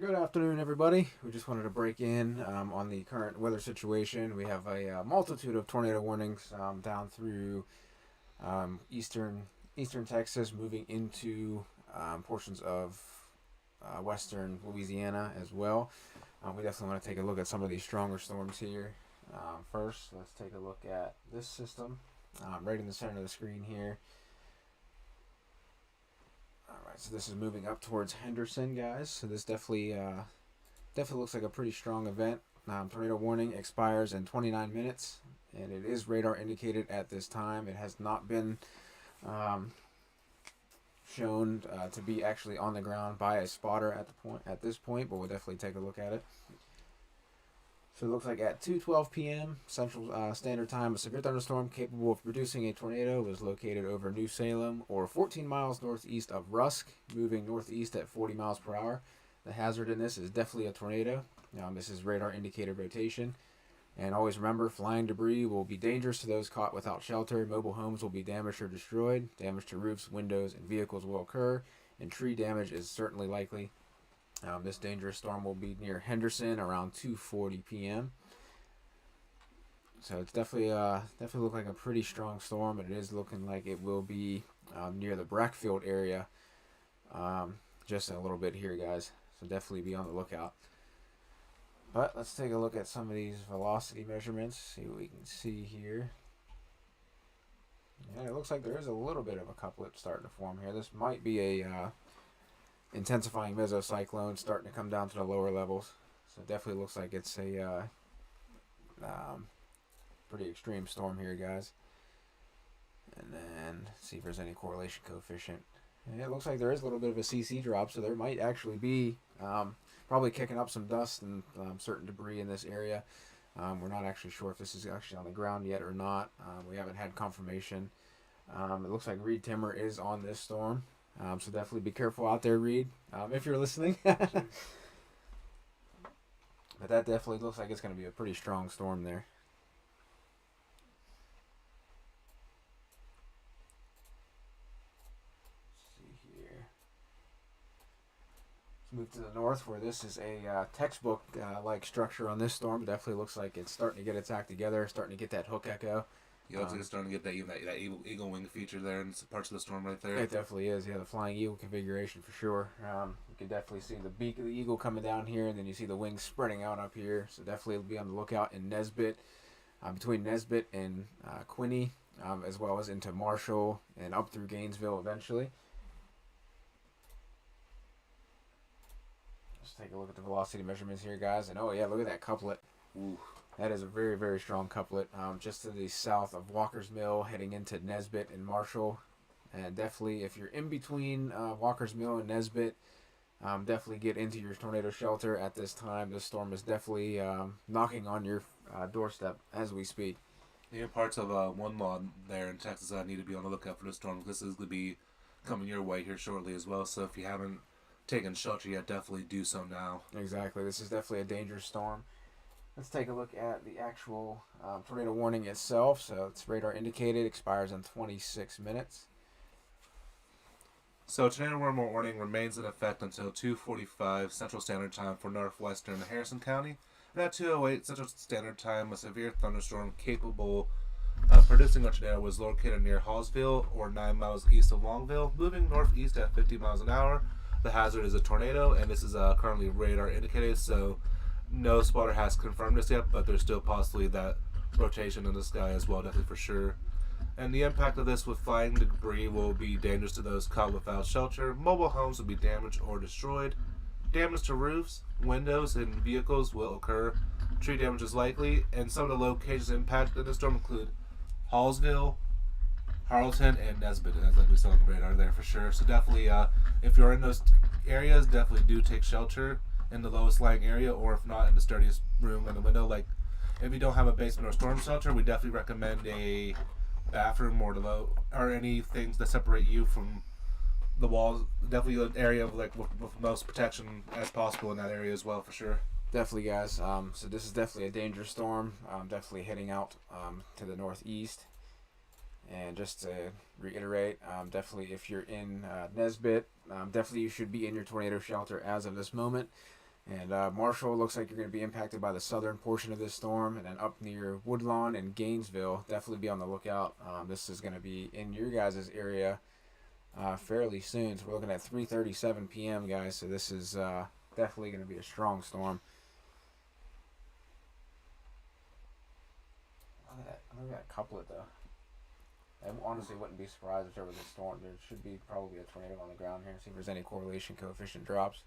Good afternoon, everybody. We just wanted to break in on the current weather situation. We have a multitude of tornado warnings down through eastern Texas, moving into portions of western Louisiana as well. We definitely want to take a look at some of these stronger storms here. First, let's take a look at this system right in the center of the screen here. All right, so this is moving up towards Henderson, guys. So this definitely looks like a pretty strong event. Tornado warning expires in 29 minutes, and it is radar indicated at this time. It has not been shown to be actually on the ground by a spotter at this point, but we'll definitely take a look at it. So it looks like at 2:12 p.m. Central Standard Time, a severe thunderstorm capable of producing a tornado was located over New Salem, or 14 miles northeast of Rusk, moving northeast at 40 miles per hour. The hazard in this is definitely a tornado. This is radar indicated rotation. And always remember, flying debris will be dangerous to those caught without shelter. Mobile homes will be damaged or destroyed. Damage to roofs, windows, and vehicles will occur. And tree damage is certainly likely. This dangerous storm will be near Henderson around 2:40 p.m. So it's definitely look like a pretty strong storm, and it is looking like it will be near the Brackfield area just in a little bit here, guys. So definitely be on the lookout. But let's take a look at some of these velocity measurements. See what we can see here. Yeah, it looks like there is a little bit of a couplet starting to form here. This might be a intensifying mesocyclone starting to come down to the lower levels. So it definitely looks like it's a pretty extreme storm here, guys. And then see if there's any correlation coefficient. And it looks like there is a little bit of a CC drop, so there might actually be probably kicking up some dust and certain debris in this area. We're not actually sure if this is actually on the ground yet or not. We haven't had confirmation. It looks like Reed Timmer is on this storm. So definitely be careful out there, Reed, if you're listening. But that definitely looks like it's going to be a pretty strong storm there. Let's see here. Let's move to the north, where this is a textbook-like structure on this storm. It definitely looks like it's starting to get its act together, starting to get that hook echo. Yeah, it's starting to get that eagle wing feature there in parts of the storm right there. It definitely is. Yeah, the flying eagle configuration for sure. You can definitely see the beak of the eagle coming down here, and then you see the wings spreading out up here. So definitely be on the lookout in Nesbit, between Nesbit and Quinney, as well as into Marshall and up through Gainesville eventually. Let's take a look at the velocity measurements here, guys. And oh yeah, look at that couplet. Ooh. That is a very, very strong couplet. Just to the south of Walker's Mill, heading into Nesbit and Marshall. And definitely, if you're in between Walker's Mill and Nesbit, definitely get into your tornado shelter at this time. This storm is definitely knocking on your doorstep as we speak. Yeah, parts of one law there in Texas I need to be on the lookout for this storm. This is going to be coming your way here shortly as well. So if you haven't taken shelter yet, definitely do so now. Exactly. This is definitely a dangerous storm. Let's take a look at the actual tornado warning itself. So it's radar indicated, expires in 26 minutes. So tornado warning remains in effect until 2:45 Central Standard Time for northwestern Harrison County. And at 2:08 Central Standard Time, a severe thunderstorm capable of producing a tornado was located near Hallsville, or 9 miles east of Longville, moving northeast at 50 miles an hour. The hazard is a tornado, and this is currently radar indicated, so no spotter has confirmed this yet, but there's still possibly that rotation in the sky as well, definitely for sure. And the impact of this with flying debris will be dangerous to those caught without shelter. Mobile homes will be damaged or destroyed. Damage to roofs, windows, and vehicles will occur. Tree damage is likely, and some of the locations impacted in the storm include Hallsville, Harleton, and Nesbit, as like we saw on the radar there for sure. So definitely, if you're in those areas, definitely do take shelter in the lowest lying area, or if not, in the sturdiest room in the window. Like, if you don't have a basement or storm shelter, we definitely recommend a bathroom or any things that separate you from the walls. Definitely an area of with most protection as possible in that area as well, for sure. Definitely, guys. So this is definitely a dangerous storm. Definitely heading out to the northeast. And just to reiterate, definitely if you're in Nesbit, definitely you should be in your tornado shelter as of this moment. And Marshall looks like you're going to be impacted by the southern portion of this storm, and then up near Woodlawn and Gainesville, definitely be on the lookout. This is going to be in your guys' area fairly soon. So we're looking at 3:37 p.m., guys. So this is definitely going to be a strong storm. Look at that couplet, though. I honestly wouldn't be surprised if there was a storm. There should be probably a tornado on the ground here. See if there's any correlation coefficient drops.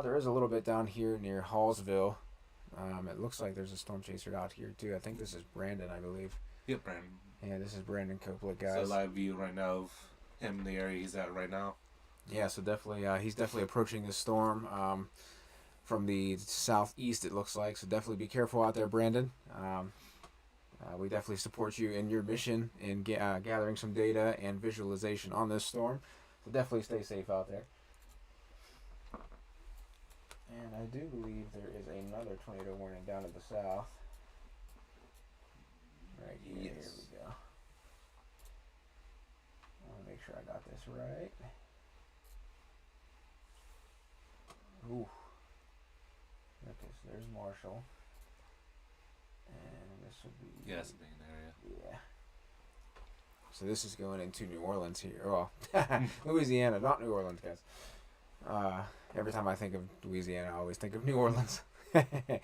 There is a little bit down here near Hallsville. It looks like there's a storm chaser out here too. I think this is Brandon, I believe. Yep, Brandon. Yeah, this is Brandon Copeland, guys. So live view right now of him in the area he's at right now. Yeah, so definitely, he's definitely approaching this storm from the southeast. It looks like. So definitely be careful out there, Brandon. We definitely support you in your mission in gathering some data and visualization on this storm. So definitely stay safe out there. And I do believe there is another tornado warning down to the south. Right here. Yes. Here we go. I want to make sure I got this right. Ooh. Okay, so there's Marshall. And this would be... Yeah, it's a big area. Yeah. So this is going into New Orleans here. Well, Louisiana, not New Orleans, guys. Every time I think of Louisiana, I always think of New Orleans. But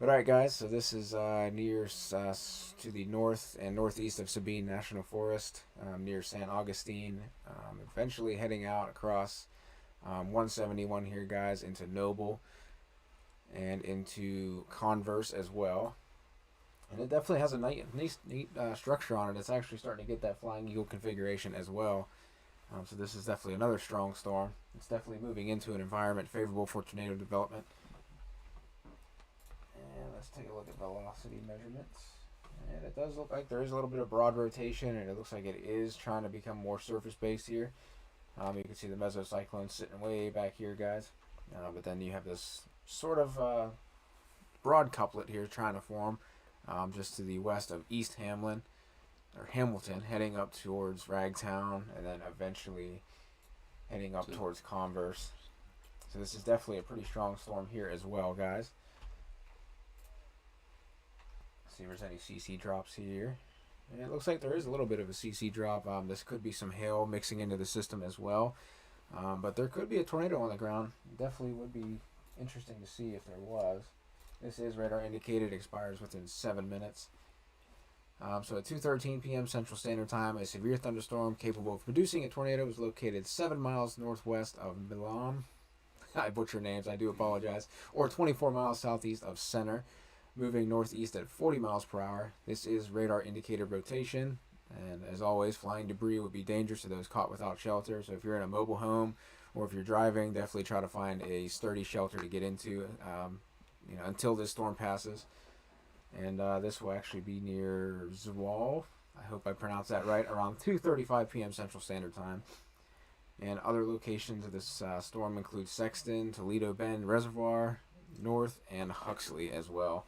alright, guys, so this is near to the north and northeast of Sabine National Forest, near San Augustine. Eventually heading out across 171 here, guys, into Noble and into Converse as well. And it definitely has a neat structure on it. It's actually starting to get that Flying Eagle configuration as well. So this is definitely another strong storm. It's definitely moving into an environment favorable for tornado development. And let's take a look at velocity measurements. And it does look like there is a little bit of broad rotation, and it looks like it is trying to become more surface-based here. You can see the mesocyclone sitting way back here, guys. But then you have this sort of broad couplet here trying to form just to the west of East Hamlin. Or Hamilton, heading up towards Ragtown, and then eventually heading up towards Converse. So this is definitely a pretty strong storm here as well, guys. See if there's any CC drops here. And it looks like there is a little bit of a CC drop. This could be some hail mixing into the system as well. But there could be a tornado on the ground. Definitely would be interesting to see if there was. This is radar indicated, expires within 7 minutes. So at 2:13 p.m. Central Standard Time, a severe thunderstorm capable of producing a tornado was located 7 miles northwest of Milan. I butcher names, I do apologize. Or 24 miles southeast of Center, moving northeast at 40 miles per hour. This is radar indicated rotation, and as always, flying debris would be dangerous to those caught without shelter. So if you're in a mobile home or if you're driving, definitely try to find a sturdy shelter to get into until this storm passes. And this will actually be near Zwal. I hope I pronounced that right. Around 2:35 p.m. Central Standard Time. And other locations of this storm include Sexton, Toledo Bend Reservoir, North, and Huxley as well.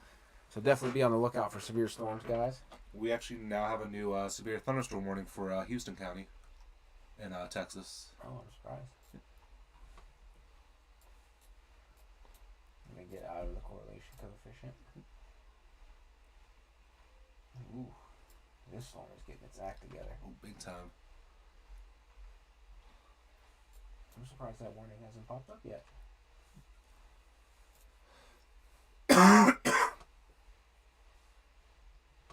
So definitely be on the lookout for severe storms, guys. We actually now have a new severe thunderstorm warning for Houston County in Texas. Oh, I'm surprised. Let me get out of the correlation coefficient. Ooh, this storm is getting its act together. Oh, big time. I'm surprised that warning hasn't popped up yet.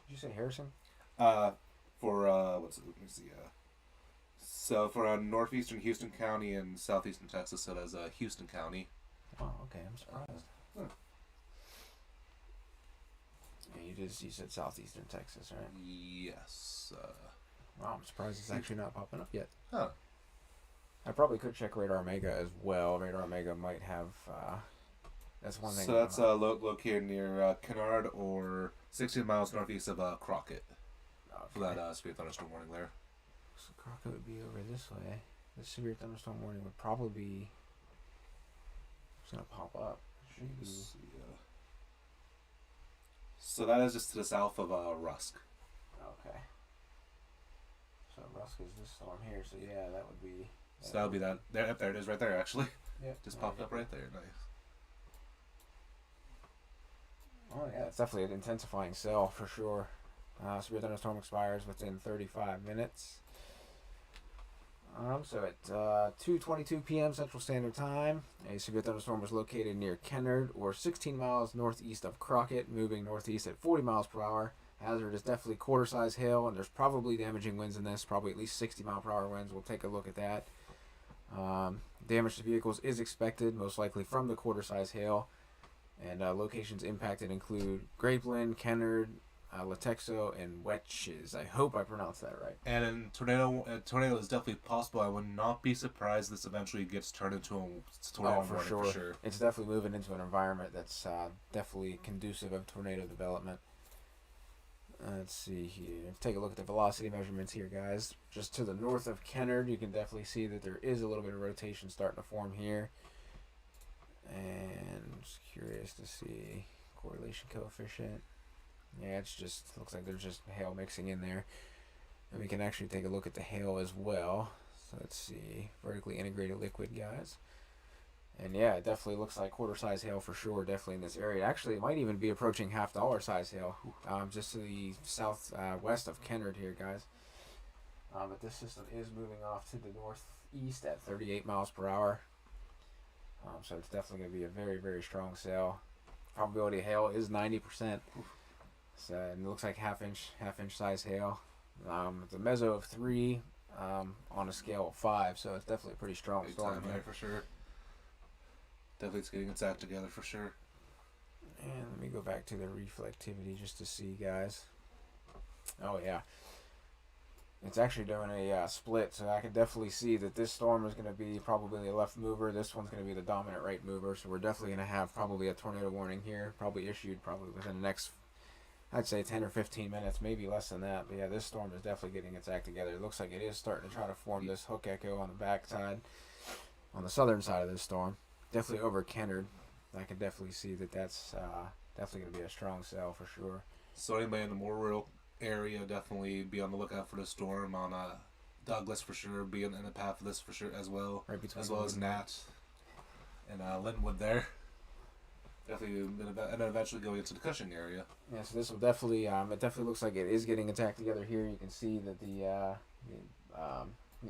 Did you say Harrison? What's it? Let me see. So for northeastern Houston County and southeastern Texas, it has Houston County. Oh, okay. I'm surprised. Yeah, you said southeastern Texas, right? Yes. Wow, I'm surprised it's actually not popping up yet. Huh. I probably could check Radar Omega as well. Radar Omega might have. That's one thing. So that's located near Kennard or 16 miles northeast of Crockett. For that severe thunderstorm warning there. So Crockett would be over this way. The severe thunderstorm warning would probably be. It's gonna pop up. So that is just to the south of Rusk. Okay. So Rusk is this storm here. So yeah, that would be. So that would be that. There it is, right there. Actually, Yeah. just popped up right there. Nice. Oh yeah, it's definitely an intensifying cell for sure. Severe thunderstorm expires within 35 minutes. So at 2:22 p.m. Central Standard Time, a severe thunderstorm was located near Kennard, or 16 miles northeast of Crockett, moving northeast at 40 miles per hour. Hazard is definitely quarter-size hail, and there's probably damaging winds in this, probably at least 60 mile per hour winds. We'll take a look at that. Damage to vehicles is expected, most likely from the quarter-size hail. And locations impacted include Grapeland, Kennard, Latexo, and Wetches. I hope I pronounced that right. And in tornado is definitely possible. I would not be surprised this eventually gets turned into a tornado For warning sure. for sure. It's definitely moving into an environment that's definitely conducive of tornado development. Let's see here. Let's take a look at the velocity measurements here, guys. Just to the north of Kennard, you can definitely see that there is a little bit of rotation starting to form here. And I'm just curious to see correlation coefficient. Yeah, it's just looks like there's just hail mixing in there. And we can actually take a look at the hail as well. So let's see. Vertically integrated liquid, guys. And yeah, it definitely looks like quarter-size hail for sure, definitely in this area. Actually, it might even be approaching $half size hail, just to the southwest of Kennard here, guys. But this system is moving off to the northeast at 38 miles per hour. So it's definitely going to be a very, very strong sail. Probability of hail is 90%. So and it looks like half inch size hail. It's a meso of 3 on a scale of 5, so it's definitely a pretty strong Big storm time here. there for sure. Definitely it's getting its act together for sure. And let me go back to the reflectivity just to see, guys. Oh yeah, it's actually doing a split, so I can definitely see that this storm is going to be probably a left mover. This one's going to be the dominant right mover, so we're definitely going to have probably a tornado warning here, probably issued probably within the next, I'd say 10 or 15 minutes, maybe less than that. But yeah, this storm is definitely getting its act together. It looks like it is starting to try to form this hook echo on the backside, on the southern side of this storm. Definitely over Kennard. I can definitely see that that's definitely going to be a strong cell for sure. So anybody in the more rural area, definitely be on the lookout for the storm on Douglas for sure, be in the path of this for sure as well, Right between as well as Nat and Linwood there. Definitely, and then eventually going into the Cushing area. Yeah, so this will definitely, it definitely looks like it is getting attacked together here. You can see that the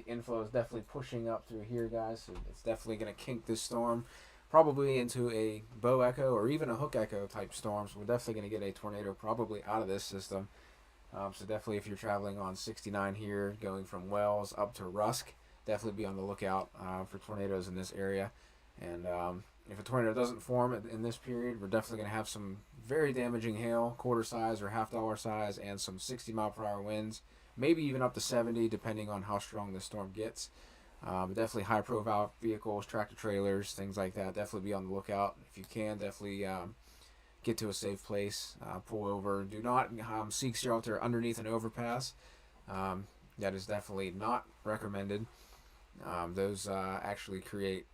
inflow is definitely pushing up through here, guys. So it's definitely going to kink this storm probably into a bow echo or even a hook echo type storm. So we're definitely going to get a tornado probably out of this system. So definitely if you're traveling on 69 here, going from Wells up to Rusk, definitely be on the lookout for tornadoes in this area. And if a tornado doesn't form in this period, we're definitely going to have some very damaging hail, quarter size or $half size, and some 60 mile per hour winds, maybe even up to 70 depending on how strong the storm gets. But definitely high profile vehicles, tractor trailers, things like that, definitely be on the lookout. If you can, definitely get to a safe place, pull over. Do not seek shelter underneath an overpass. That is definitely not recommended. Those actually create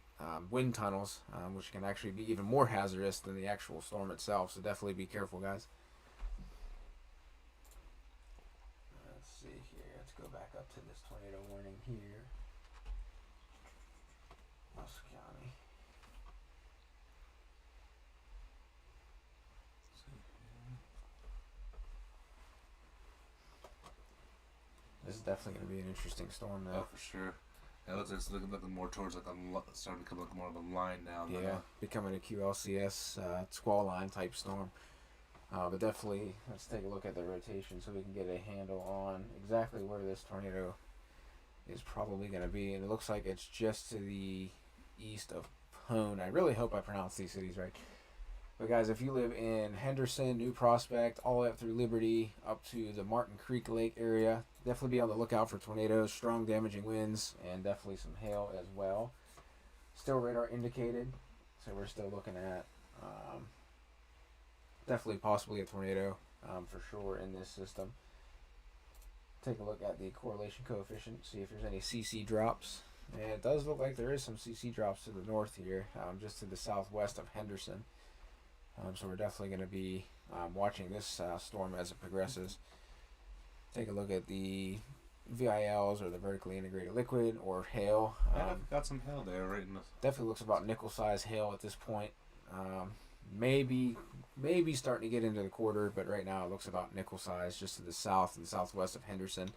wind tunnels, which can actually be even more hazardous than the actual storm itself. So definitely be careful, guys. Let's see here. Let's go back up to this tornado warning here. Rusk County. This is definitely going to be an interesting storm, though. Oh, for sure. Yeah, it looks like it's looking more towards like starting to become like more of a line now. Yeah, becoming a QLCS squall line type storm. But definitely, let's take a look at the rotation so we can get a handle on exactly where this tornado is probably going to be. And it looks like it's just to the east of Pone. I really hope I pronounced these cities right. But guys, if you live in Henderson, New Prospect, all the way up through Liberty, up to the Martin Creek Lake area, definitely be on the lookout for tornadoes, strong damaging winds, and definitely some hail as well. Still radar indicated, so we're still looking at definitely possibly a tornado for sure in this system. Take a look at the correlation coefficient, see if there's any CC drops. And it does look like there is some CC drops to the north here, just to the southwest of Henderson. So we're definitely going to be watching this storm as it progresses. Take a look at the VILs or the vertically integrated liquid or hail. Yeah, I've got some hail there right in the... Definitely looks about nickel size hail at this point. maybe starting to get into the quarter, but right now it looks about nickel size just to the south and southwest of Henderson.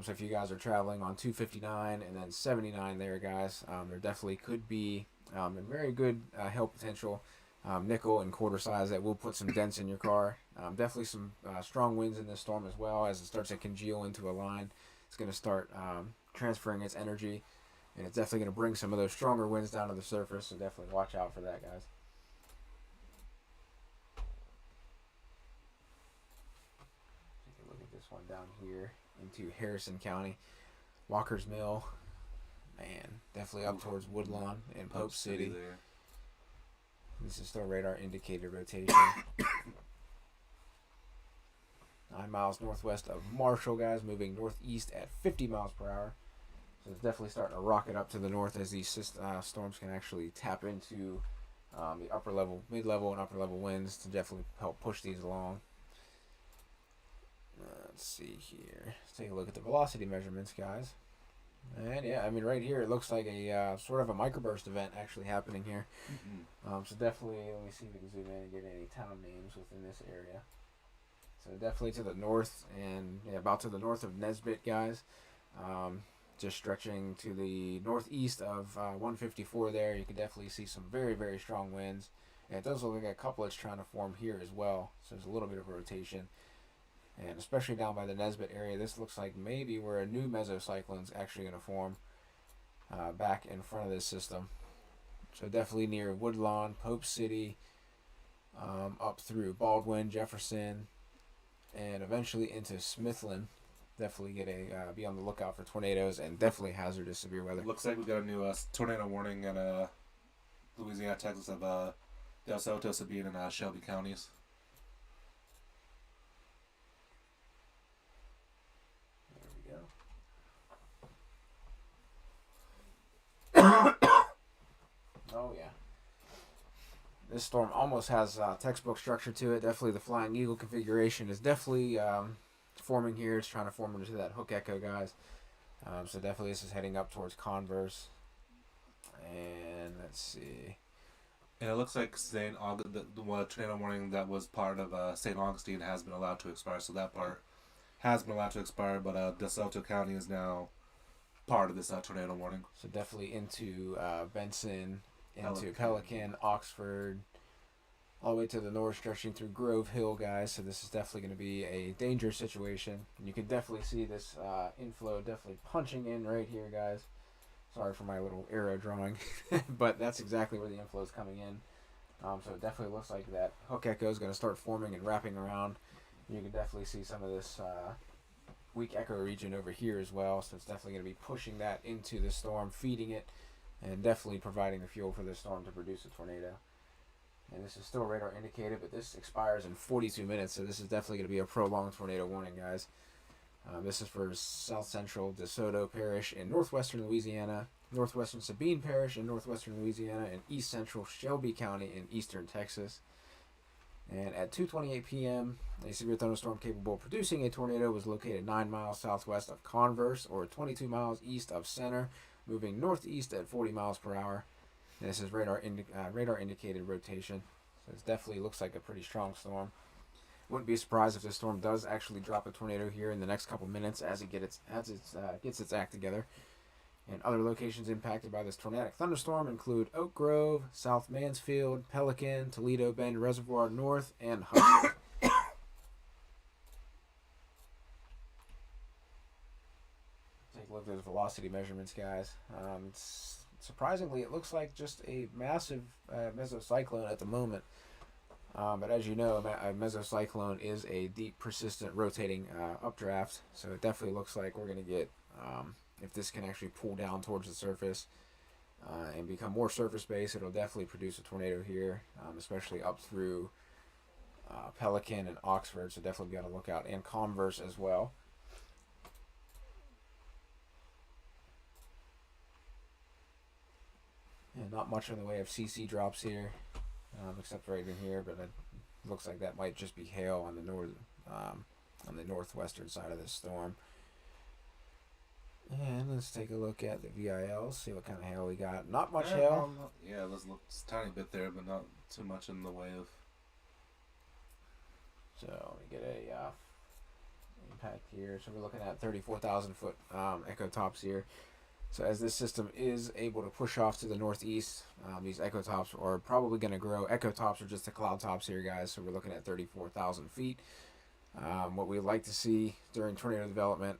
So if you guys are traveling on 259 and then 79 there, guys, there definitely could be a very good hail potential. Nickel and quarter size that will put some dents in your car. Definitely some strong winds in this storm as well. As it starts to congeal into a line, it's going to start transferring its energy, and it's definitely going to bring some of those stronger winds down to the surface. So definitely watch out for that, guys. Take a look at this one down here into Harrison County, Walker's Mill. Man, definitely up towards Woodlawn and Pope City. There. This is still radar indicated rotation. 9 miles northwest of Marshall, guys, moving northeast at 50 miles per hour. So it's definitely starting to rocket up to the north as these storms can actually tap into the upper level, mid-level, and upper level winds to definitely help push these along. Let's see here. Let's take a look at the velocity measurements, guys. And yeah, I mean, right here it looks like a sort of a microburst event actually happening here. Mm-hmm. So definitely, let me see if we can zoom in and get any town names within this area. So definitely to the north and about to the north of Nesbitt, guys. Just stretching to the northeast of 154 there, you can definitely see some very, very strong winds. And it does look like a couplets trying to form here as well. So there's a little bit of rotation. And especially down by the Nesbitt area, this looks like maybe where a new mesocyclone is actually going to form back in front of this system. So definitely near Woodlawn, Pope City, up through Baldwin, Jefferson, and eventually into Smithland. Definitely be on the lookout for tornadoes and definitely hazardous severe weather. Looks like we got a new tornado warning in Louisiana, Texas, of Del Soto, Sabine, and Shelby counties. Oh yeah, this storm almost has textbook structure to it. Definitely the Flying Eagle configuration is definitely forming here. It's trying to form into that hook echo, guys. So definitely this is heading up towards Converse. And let's see. And it looks like the tornado warning that was part of St. Augustine has been allowed to expire. So that part has been allowed to expire, but DeSoto County is now part of this tornado warning. So definitely into Benson, into Pelican, Oxford, all the way to the north, stretching through Grove Hill, guys. So this is definitely going to be a dangerous situation. And you can definitely see this inflow definitely punching in right here, guys. Sorry for my little arrow drawing, but that's exactly where the inflow is coming in. So it definitely looks like that hook echo is going to start forming and wrapping around. You can definitely see some of this weak echo region over here as well. So it's definitely going to be pushing that into the storm, feeding it, and definitely providing the fuel for the storm to produce a tornado. And this is still radar indicated, but this expires in 42 minutes, so this is definitely going to be a prolonged tornado warning, guys. This is for South Central DeSoto Parish in northwestern Louisiana, northwestern Sabine Parish in northwestern Louisiana, and east central Shelby County in eastern Texas. And at 2:28 p.m., a severe thunderstorm capable of producing a tornado was located 9 miles southwest of Converse, or 22 miles east of Center, moving northeast at 40 miles per hour. And this is radar indicated rotation, so it definitely looks like a pretty strong storm. Wouldn't be surprised if this storm does actually drop a tornado here in the next couple minutes as it gets its act together. And other locations impacted by this tornadic thunderstorm include Oak Grove, South Mansfield, Pelican, Toledo Bend Reservoir North, and Huffman. Take a look at those velocity measurements, guys. Surprisingly, it looks like just a massive mesocyclone at the moment. But as you know, a mesocyclone is a deep, persistent, rotating updraft. So it definitely looks like we're going to get, if this can actually pull down towards the surface and become more surface-based, it'll definitely produce a tornado here, especially up through Pelican and Oxford. So definitely be on the lookout, and Converse as well. And not much in the way of CC drops here, except right in here, but it looks like that might just be hail on the northwestern side of this storm. And let's take a look at the VIL, see what kind of hail we got. Not much Yeah, hail. yeah, there's a tiny bit there, but not too much in the way of. So we get a impact here. So we're looking at 34,000 foot echo tops here. So as this system is able to push off to the northeast, these echo tops are probably going to grow. Echo tops are just the cloud tops here, guys. So we're looking at 34,000 feet. What we like to see during tornado development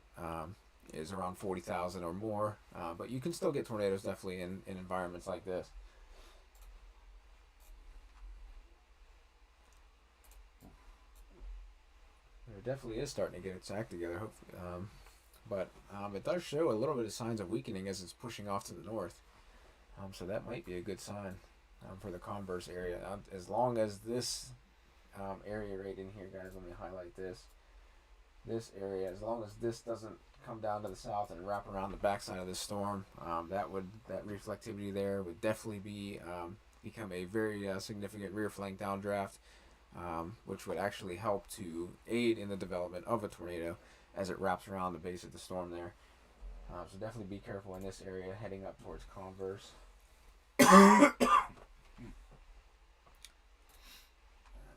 is around 40,000 or more. But you can still get tornadoes definitely in environments like this. It definitely is starting to get its act together, hopefully. But it does show a little bit of signs of weakening as it's pushing off to the north. So that might be a good sign for the converse area. As long as this area right in here, guys, let me highlight this. This area, as long as this doesn't come down to the south and wrap around the backside of this storm, that reflectivity there would definitely become a very significant rear flank downdraft, which would actually help to aid in the development of a tornado as it wraps around the base of the storm there. So definitely be careful in this area heading up towards Converse. Let's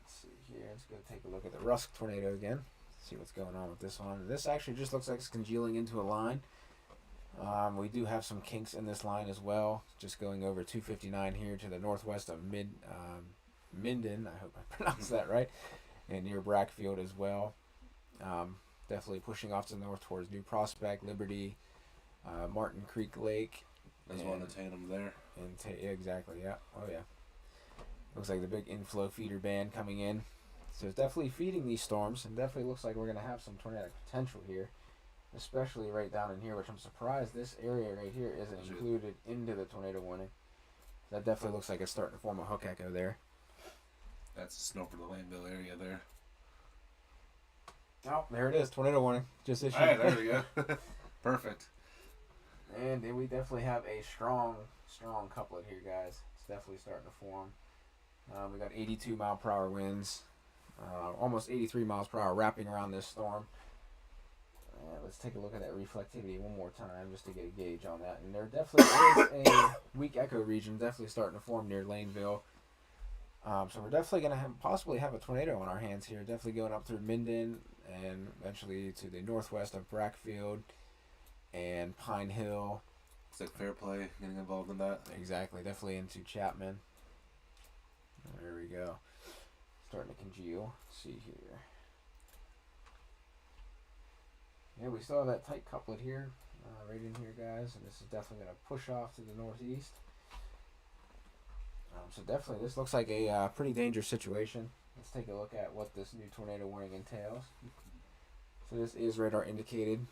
see here. Let's go take a look at the Rusk tornado again. See what's going on with this one. This actually just looks like it's congealing into a line. We do have some kinks in this line as well. Just going over 259 here to the northwest of Minden. I hope I pronounced that right. And near Brackfield as well. Definitely pushing off to the north towards New Prospect, Liberty, Martin Creek Lake. There's one to Tatum there. Yeah, exactly, yeah. Oh, yeah. Looks like the big inflow feeder band coming in. So it's definitely feeding these storms, and definitely looks like we're going to have some tornadic potential here, especially right down in here, which I'm surprised this area right here isn't included into the tornado warning. That definitely looks like it's starting to form a hook echo there. That's the snow for the Laneville area there. Oh, there it is. Tornado warning. Just issued. All right, there we go. Perfect. And we definitely have a strong couplet here, guys. It's definitely starting to form. We got 82 mile per hour winds, almost 83 miles per hour wrapping around this storm. Let's take a look at that reflectivity one more time just to get a gauge on that. And there definitely is a weak echo region definitely starting to form near Laneville. So we're definitely going to possibly have a tornado on our hands here. Definitely going up through Minden and eventually to the northwest of Brackfield and Pine Hill. It's like Fair Play getting involved in that. Exactly. Definitely into Chapman. There we go. Starting to congeal. Let's see here. Yeah, we still have that tight couplet here, right in here, guys. And this is definitely going to push off to the northeast. So definitely, this looks like a pretty dangerous situation. Let's take a look at what this new tornado warning entails. So this is radar indicated.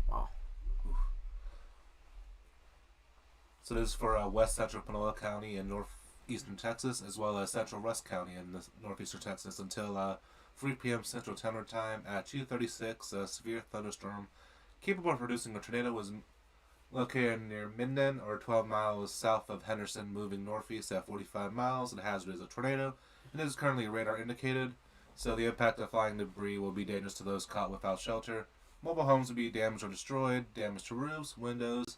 Wow. So this is for west central Panola County and northeastern Texas, as well as central Rusk County in northeastern Texas until 3 p.m. Central Standard Time at 2:36. A severe thunderstorm capable of producing a tornado was located near Minden, or 12 miles south of Henderson, moving northeast at 45 miles. The hazard is a tornado, and it is currently radar indicated. So the impact of flying debris will be dangerous to those caught without shelter. Mobile homes will be damaged or destroyed. Damage to roofs, windows,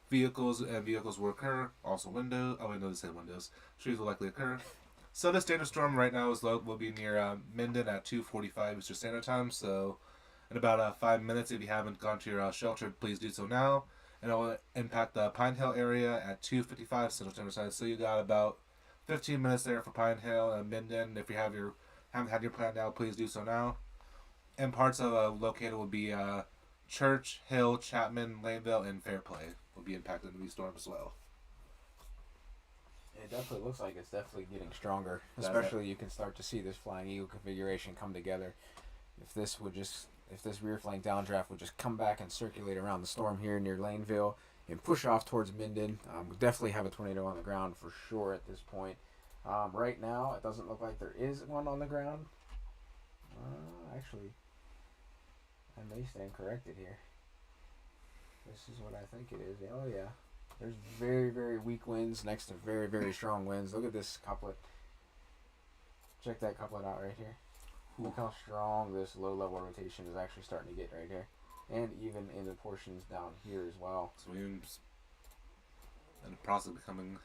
vehicles will occur. Also windows. Oh, I know they say windows. Trees will likely occur. So this dangerous storm right now will be near Minden at 2:45 Eastern Standard Time. So in about 5 minutes, if you haven't gone to your shelter, please do so now. And it will impact the Pine Hill area at 2:55 Central Standard Time. So you got about 15 minutes there for Pine Hill and Minden. If you haven't had your plan now, please do so now. And parts of located will be Church, Hill, Chapman, Laneville, and Fair Play will be impacted in these storms as well. It definitely looks like it's definitely getting stronger. Especially you can start to see this flying eagle configuration come together. If this rear flank downdraft would just come back and circulate around the storm here near Laneville and push off towards Minden, we definitely have a tornado on the ground for sure at this point. Right now, it doesn't look like there is one on the ground. Actually, I may stand corrected here. This is what I think it is. Oh, yeah. There's very, very weak winds next to very, very strong winds. Look at this couplet. Check that couplet out right here. Look how strong this low-level rotation is actually starting to get right here. and even in the portions down here as well. So we're in the process of becoming.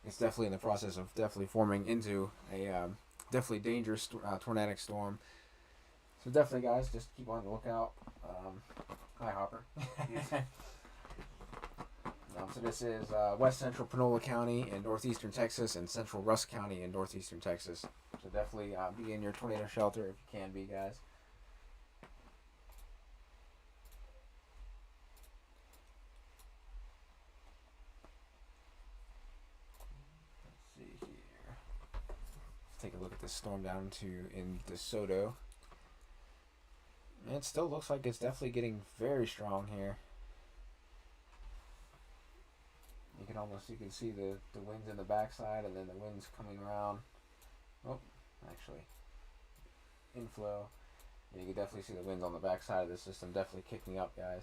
It's definitely in the process of definitely forming into a definitely dangerous tornadic storm. So definitely, guys, just keep on the lookout. Hi, Hopper. So this is west central Panola County in northeastern Texas and central Rusk County in northeastern Texas. So definitely be in your tornado shelter if you can be, guys. Let's see here. Let's take a look at this storm down in DeSoto. And it still looks like it's definitely getting very strong here. You can see the winds in the backside and then the winds coming around. Oh, actually, inflow. You can definitely see the winds on the backside of the system definitely kicking up, guys.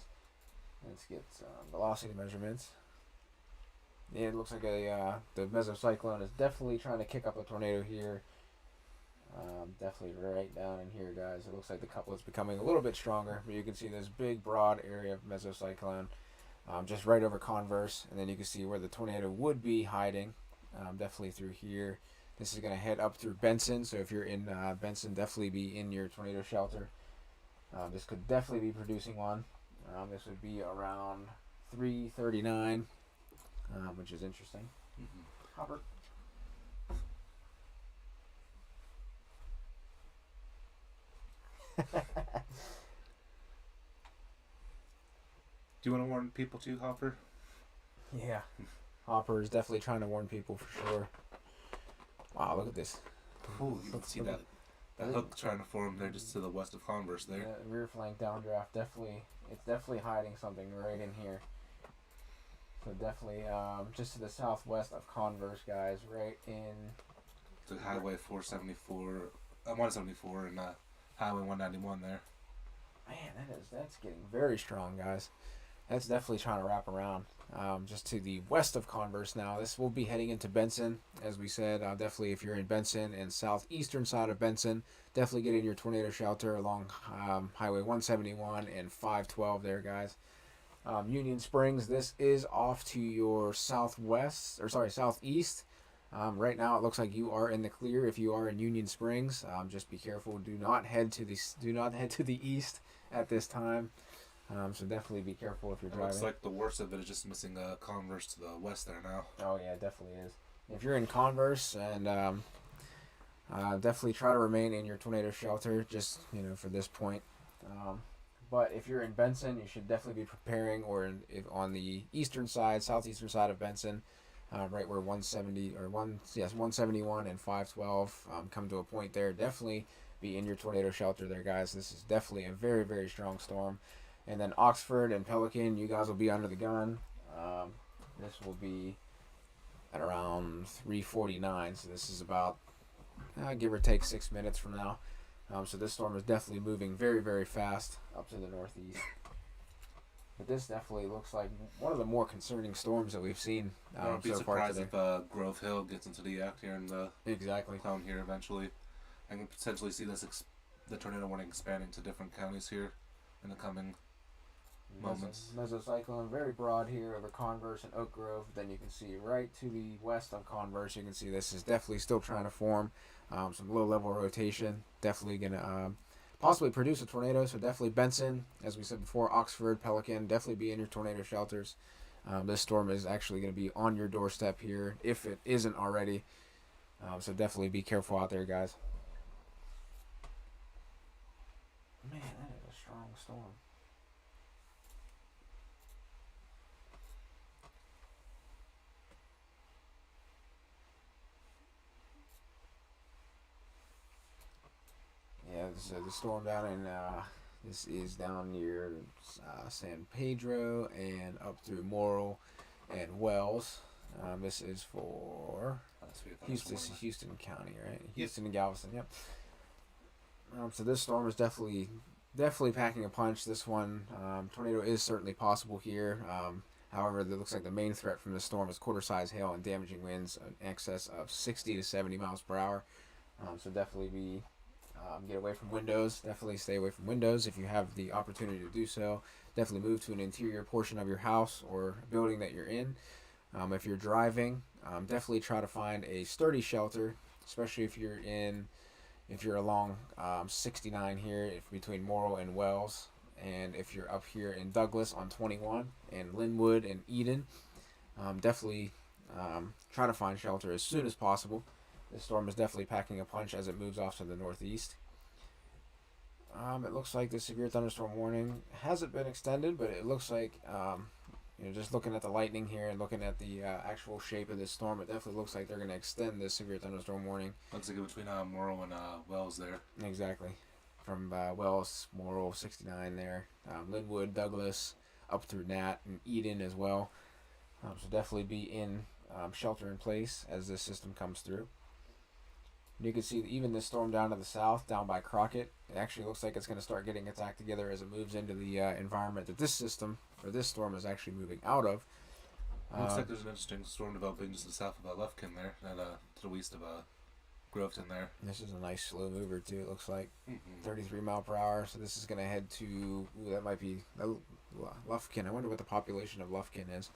Let's get velocity measurements. Yeah, it looks like the mesocyclone is definitely trying to kick up a tornado here. Definitely right down in here, guys. It looks like the couple is becoming a little bit stronger, but you can see this big, broad area of mesocyclone. Just right over Converse, and then you can see where the tornado would be hiding, definitely through here. This is going to head up through Benson, so if you're in Benson, definitely be in your tornado shelter. This could definitely be producing one. This would be around 3:39, which is interesting. Hopper. Do you want to warn people too, Hopper? Yeah. Hopper is definitely trying to warn people for sure. Wow, look at this. Ooh, you can see that hook trying to form there just to the west of Converse there. Yeah, rear flank downdraft, it's definitely hiding something right in here. So definitely just to the southwest of Converse, guys, right in... To Highway 174 and Highway 191 there. Man, that's getting very strong, guys. That's definitely trying to wrap around. Just to the west of Converse now. This will be heading into Benson, as we said. Definitely, if you're in Benson and southeastern side of Benson, definitely get in your tornado shelter along Highway 171 and 512 there, guys. Union Springs, this is off to your southeast. Right now, it looks like you are in the clear. If you are in Union Springs, just be careful. Do not head to the east at this time. So definitely be careful if you're driving. Looks like the worst of it is just missing Converse to the west there now. Oh yeah, it definitely is. If you're in Converse, and definitely try to remain in your tornado shelter, just for this point. But if you're in Benson, you should definitely be preparing, or on the southeastern side of Benson, right where 171 and 512 come to a point there. Definitely be in your tornado shelter there, guys. This is definitely a very, very strong storm. And then Oxford and Pelican, you guys will be under the gun. This will be at around 3:49, so this is about give or take 6 minutes from now. So this storm is definitely moving very, very fast up to the northeast. But this definitely looks like one of the more concerning storms that we've seen I'd be so far surprised today. if Grove Hill gets into the act here in the Exactly. town here eventually. I can potentially see the tornado warning expanding to different counties here in the coming moments. Mesocyclone, very broad here over Converse and Oak Grove. Then you can see right to the west of Converse, you can see this is definitely still trying to form some low-level rotation. Definitely going to possibly produce a tornado. So definitely Benson, as we said before, Oxford, Pelican, definitely be in your tornado shelters. This storm is actually going to be on your doorstep here, if it isn't already. So definitely be careful out there, guys. Man, that is a strong storm. Yeah, the storm down in this is down near San Pedro and up through Morrill and Wells. This is for Houston County, right? Houston and Galveston. Yep. So this storm is definitely packing a punch. This one tornado is certainly possible here. However, it looks like the main threat from the storm is quarter-size hail and damaging winds in excess of 60 to 70 miles per hour. So definitely get away from windows. Definitely stay away from windows if you have the opportunity to do so. definitely move to an interior portion of your house or building that you're in. If you're driving, definitely try to find a sturdy shelter, especially if you're along 69 here, if between Morrill and Wells, and if you're up here in Douglas on 21 and Linwood and Eden. Definitely try to find shelter as soon as possible. This storm is definitely packing a punch as it moves off to the northeast. It looks like the severe thunderstorm warning hasn't been extended, but it looks like, just looking at the lightning here and looking at the actual shape of this storm, it definitely looks like they're going to extend this severe thunderstorm warning. Looks like between Morrill and Wells there. Exactly. From Wells, Morrill, 69 there, Linwood, Douglas, up through Nat, and Eden as well. So definitely be in shelter in place as this system comes through. You can see even this storm down to the south, down by Crockett, it actually looks like it's going to start getting its act together as it moves into the environment that this system, or this storm, is actually moving out of. Looks like there's an interesting storm developing just to the south of Lufkin there, and to the west of Groveton there. This is a nice slow mover too, it looks like. 33 mile per hour, so this is going to head to, that might be Lufkin. I wonder what the population of Lufkin is,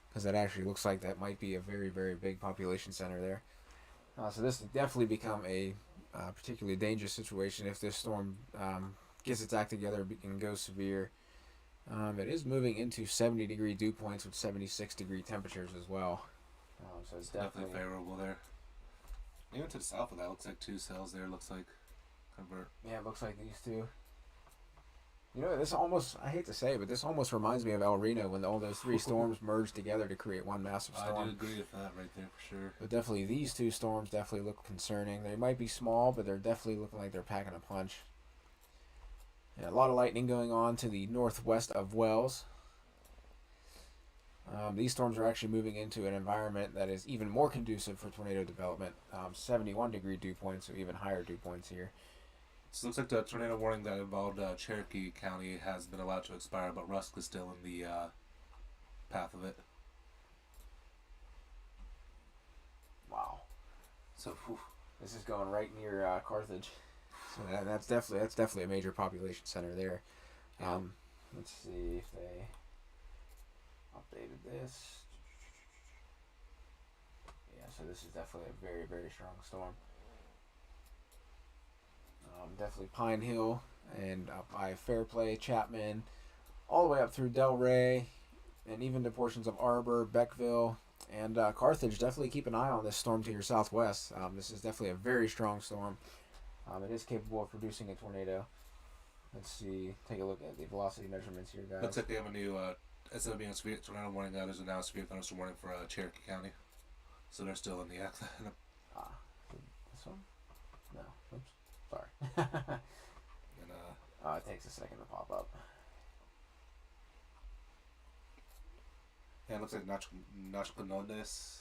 because that actually looks like that might be a very, very big population center there. So this will definitely become a particularly dangerous situation if this storm gets its act together and goes severe. It is moving into 70-degree dew points with 76-degree temperatures as well. So it's definitely favorable there. Even to the south of that, looks like two cells there. Looks like convert. Yeah, it looks like these two. This almost, I hate to say it, but this almost reminds me of El Reno when all those three storms merged together to create one massive storm. I do agree with that right there for sure. But definitely these two storms definitely look concerning. They might be small, but they're definitely looking like they're packing a punch. Yeah, a lot of lightning going on to the northwest of Wells. These storms are actually moving into an environment that is even more conducive for tornado development. 71-degree dew points, so even higher dew points here. So it looks like the tornado warning that involved Cherokee County has been allowed to expire, but Rusk is still in the path of it. Wow. So this is going right near Carthage. So that's definitely a major population center there. Let's see if they updated this. Yeah, so this is definitely a very, very strong storm. Definitely Pine Hill and up by Fairplay, Chapman, all the way up through Delray, and even to portions of Arbor, Beckville, and Carthage. Definitely keep an eye on this storm to your southwest. This is definitely a very strong storm. It is capable of producing a tornado. Let's see. Take a look at the velocity measurements here, guys. Looks like they have a new, instead of being a severe tornado warning, there's now a severe thunderstorm warning for Cherokee County. So they're still in the act. This one? No. Oops. Sorry. And, it takes a second to pop up. Yeah, it looks like Nachcanodes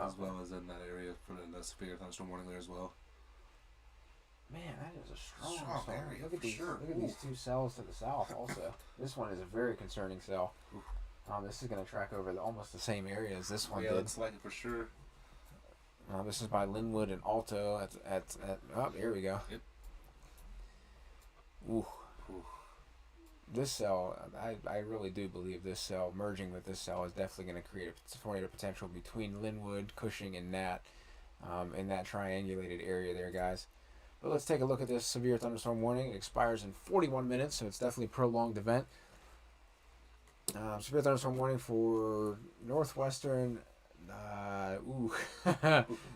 as well as in that area for the severe thunderstorm warning there as well. Man, that is a strong area. Look at these. Sure. Look at these two cells to the south. Also, this one is a very concerning cell. This is going to track over almost the same area as this one Yeah, did. looks like it for sure. This is by Linwood and Alto. Here we go. Yep. Ooh. This cell, I really do believe this cell merging with this cell is definitely going to create a tornado potential between Linwood, Cushing, and Nat, in that triangulated area there, guys. But let's take a look at this severe thunderstorm warning. It expires in 41 minutes, so it's definitely a prolonged event. Severe thunderstorm warning for northwestern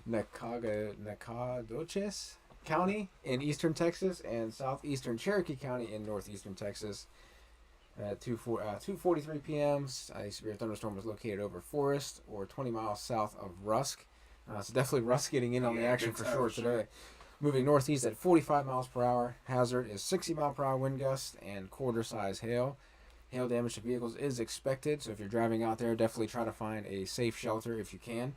Nacogdoches County in eastern Texas and southeastern Cherokee County in northeastern Texas. At 2:43 p.m., a severe thunderstorm was located over Forest or 20 miles south of Rusk. So definitely Rusk getting in on the action for sure today. Moving northeast at 45 miles per hour. Hazard is 60 mile per hour wind gust and quarter-size hail. Hail damage to vehicles is expected, so if you're driving out there, definitely try to find a safe shelter if you can.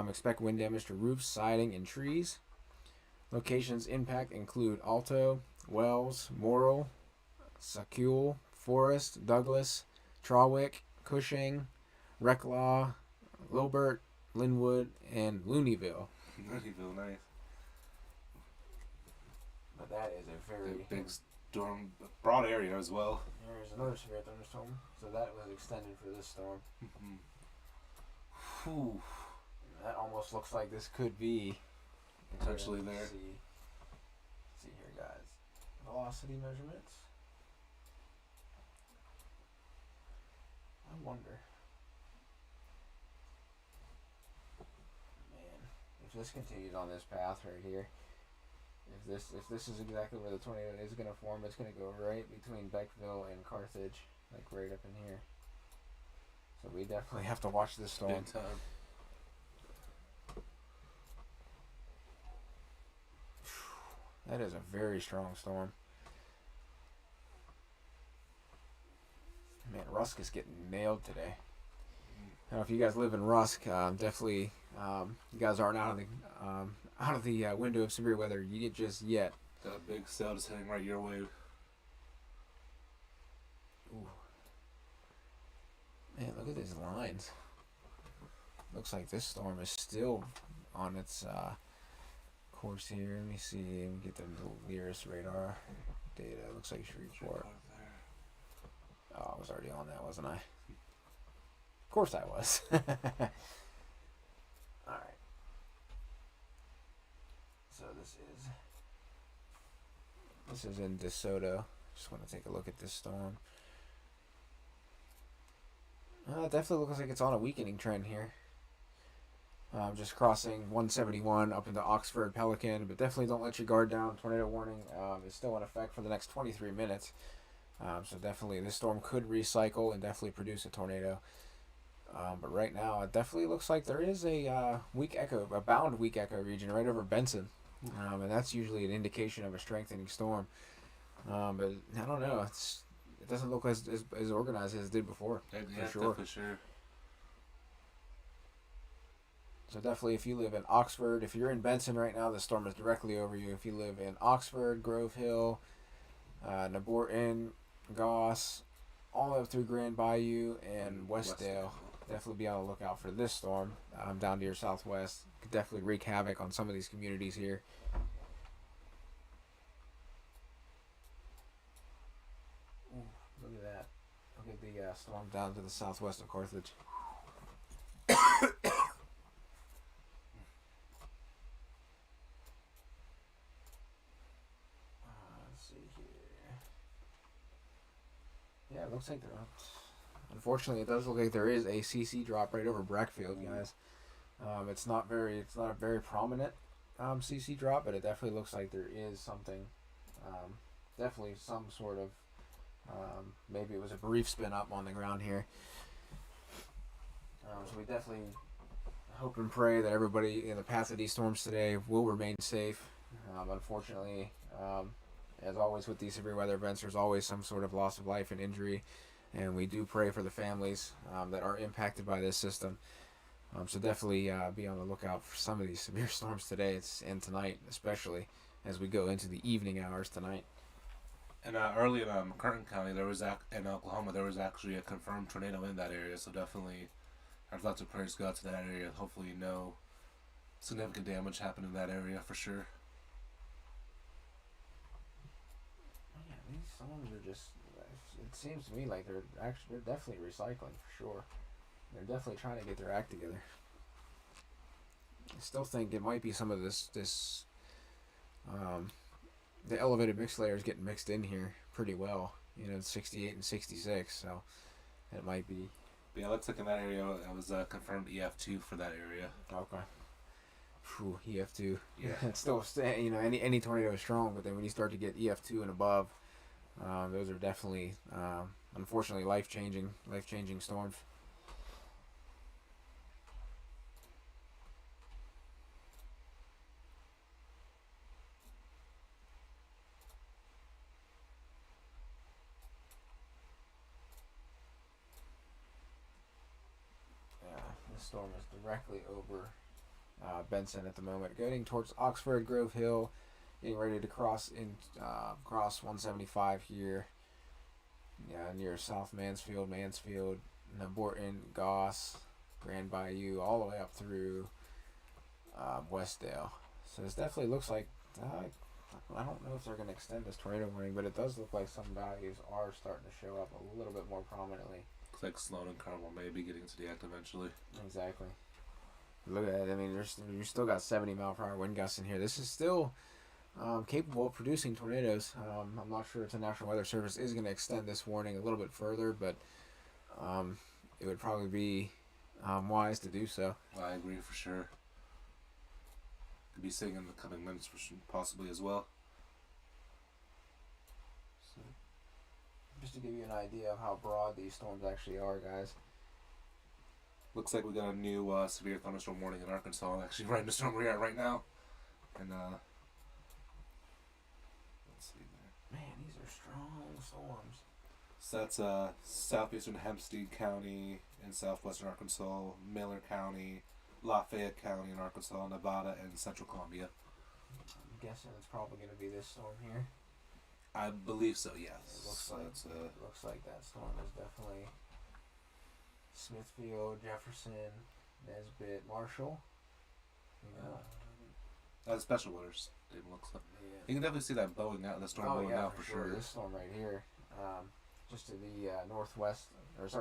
Expect wind damage to roofs, siding, and trees. Locations impact include Alto, Wells, Morrill, Sacuel, Forest, Douglas, Trawick, Cushing, Reclaw, Lilbert, Linwood, and Looneyville. Looneyville, nice. But that is a very thunderstorm, broad area as well. There's another severe thunderstorm, so that was extended for this storm. Whew. That almost looks like this could be Potentially there. Let's see here, guys. Velocity measurements. I wonder. Man, if this continues on this path right here, if this is exactly where the tornado is going to form, it's going to go right between Beckville and Carthage, like right up in here. So we definitely have to watch this storm. Big time. That is a very strong storm. Man, Rusk is getting nailed today. I don't know if you guys live in Rusk. Definitely, you guys aren't out of the window of severe weather just yet. Got a big cell just heading right your way. Ooh. Man, look at these lines. Looks like this storm is still on its course here. Let me see. Let me get the nearest radar data. Looks like Shreveport. Oh, I was already on that, wasn't I? Of course I was. Alright. So this is in DeSoto. Just want to take a look at this storm. It definitely looks like it's on a weakening trend here. Just crossing 171 up into Oxford, Pelican, but definitely don't let your guard down. Tornado warning is still in effect for the next 23 minutes. So definitely this storm could recycle and definitely produce a tornado. But right now it definitely looks like there is a bound weak echo region right over Benson. And that's usually an indication of a strengthening storm. But I don't know. It doesn't look as organized as it did before. Yeah, for sure. For sure. So definitely if you live in Oxford, if you're in Benson right now, the storm is directly over you. If you live in Oxford, Grove Hill, Neborton, Goss, all the way up through Grand Bayou and Westdale, definitely be on the lookout for this storm down to your southwest. Could definitely wreak havoc on some of these communities here. Ooh, look at that. Look at the storm down to the southwest of Carthage. Let's see here. Yeah, it looks like unfortunately, it does look like there is a CC drop right over Brackfield, guys. It's not a very prominent CC drop, but it definitely looks like there is something. Definitely some sort of. Maybe it was a brief spin up on the ground here. So we definitely hope and pray that everybody in the path of these storms today will remain safe. Unfortunately, as always with these severe weather events, there's always some sort of loss of life and injury, and we do pray for the families that are impacted by this system. So definitely be on the lookout for some of these severe storms today and tonight, especially as we go into the evening hours tonight. And early in Curtin County, in Oklahoma, there was actually a confirmed tornado in that area. So definitely, our thoughts and prayers go out to that area. Hopefully, no significant damage happened in that area for sure. Yeah, these storms are just. It seems to me like they're definitely recycling for sure. They're definitely trying to get their act together. I still think it might be some of this the elevated mix layers getting mixed in here pretty well. 68 and 66, so it might be. Yeah, it looks like in that area it was confirmed EF2 for that area. Okay. Phew, EF2. Yeah. It's still, any tornado is strong, but then when you start to get EF2 and above, those are definitely, unfortunately, life-changing storms. This storm is directly over Benson at the moment, going towards Oxford, Grove Hill, getting ready to cross 175 here. Yeah, near South Mansfield, Neborton, Goss, Grand Bayou, all the way up through Westdale. So this definitely looks like I don't know if they're going to extend this tornado warning, but it does look like some values are starting to show up a little bit more prominently. Looks like Sloan and Carmel may be getting to the act eventually. Exactly. Look at it. I mean, you still got 70-mile-per-hour wind gusts in here. This is still capable of producing tornadoes. I'm not sure if the National Weather Service is going to extend this warning a little bit further, but it would probably be wise to do so. I agree for sure. Could be seeing in the coming minutes possibly as well. So. Just to give you an idea of how broad these storms actually are, guys. Looks like we got a new severe thunderstorm warning in Arkansas. Actually, right in the storm we're at right now. And let's see there. Man, these are strong storms. So that's southeastern Hempstead County in southwestern Arkansas, Miller County, Lafayette County in Arkansas, Nevada, and Central Columbia. I'm guessing it's probably going to be this storm here. I believe so, yes. It looks like that storm is definitely Smithfield, Jefferson, Nesbitt, Marshall. Yeah. That's special waters. It looks like. Yeah. You can definitely see that bowing out. The storm bowing out for sure. This storm right here, just to the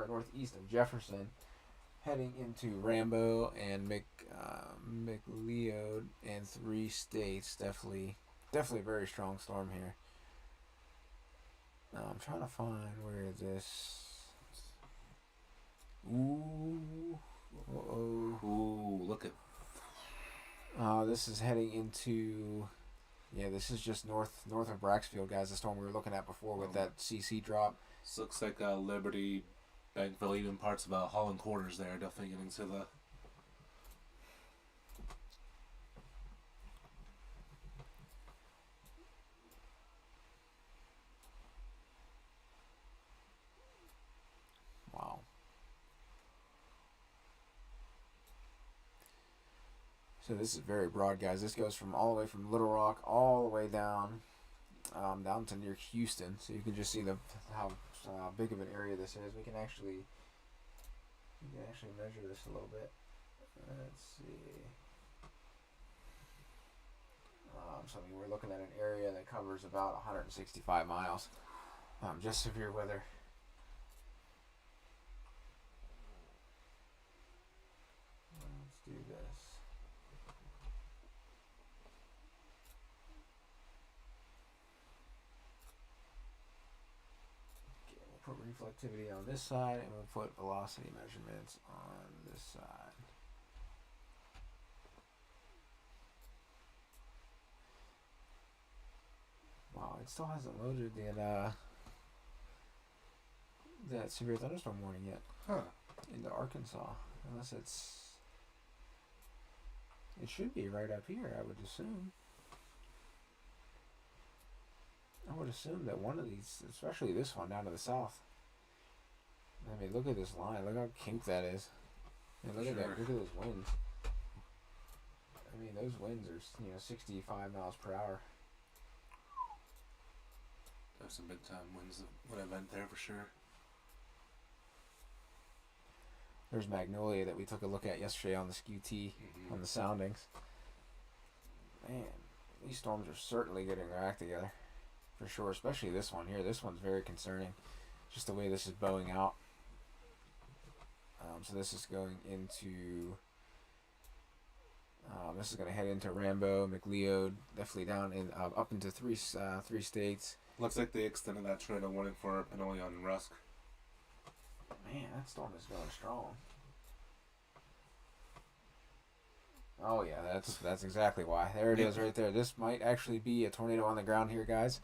northeast of Jefferson, heading into Rambo and McLeod and 3 states. Definitely a very strong storm here. Now I'm trying to find where this. Ooh. Uh-oh. Ooh, look at. This is heading into. Yeah, this is just north of Braxfield, guys. The storm we were looking at before with that CC drop. This looks like Liberty, Bankville, even parts of Holland Quarters there. Definitely getting to the. Wow. So this is very broad, guys. This goes from all the way from Little Rock all the way down to near Houston. So you can just see how big of an area this is. We can actually measure this a little bit. Let's see. So I mean, we're looking at an area that covers about 165 miles. Just severe weather. Let's do this. Put reflectivity on this side, and we'll put velocity measurements on this side. Wow, it still hasn't loaded that severe thunderstorm warning yet. Huh. Into Arkansas, unless it should be right up here, I would assume. I would assume that one of these, especially this one down to the south. I mean, look at this line. Look how kinked that is. And look at that. Look at those winds. I mean, those winds are 65 miles per hour. There's some big time winds when I went there for sure. There's Magnolia that we took a look at yesterday on the SQT on the soundings. Man, these storms are certainly getting their act together. For sure, especially this one here. This one's very concerning. Just the way this is bowing out. So this is going into. This is going to head into Rambo, McLeod, definitely down in up into three states. Looks like they extended that tornado warning for Pinolion and Rusk. Man, that storm is going strong. Oh yeah, that's exactly why. There it is, right there. This might actually be a tornado on the ground here, guys.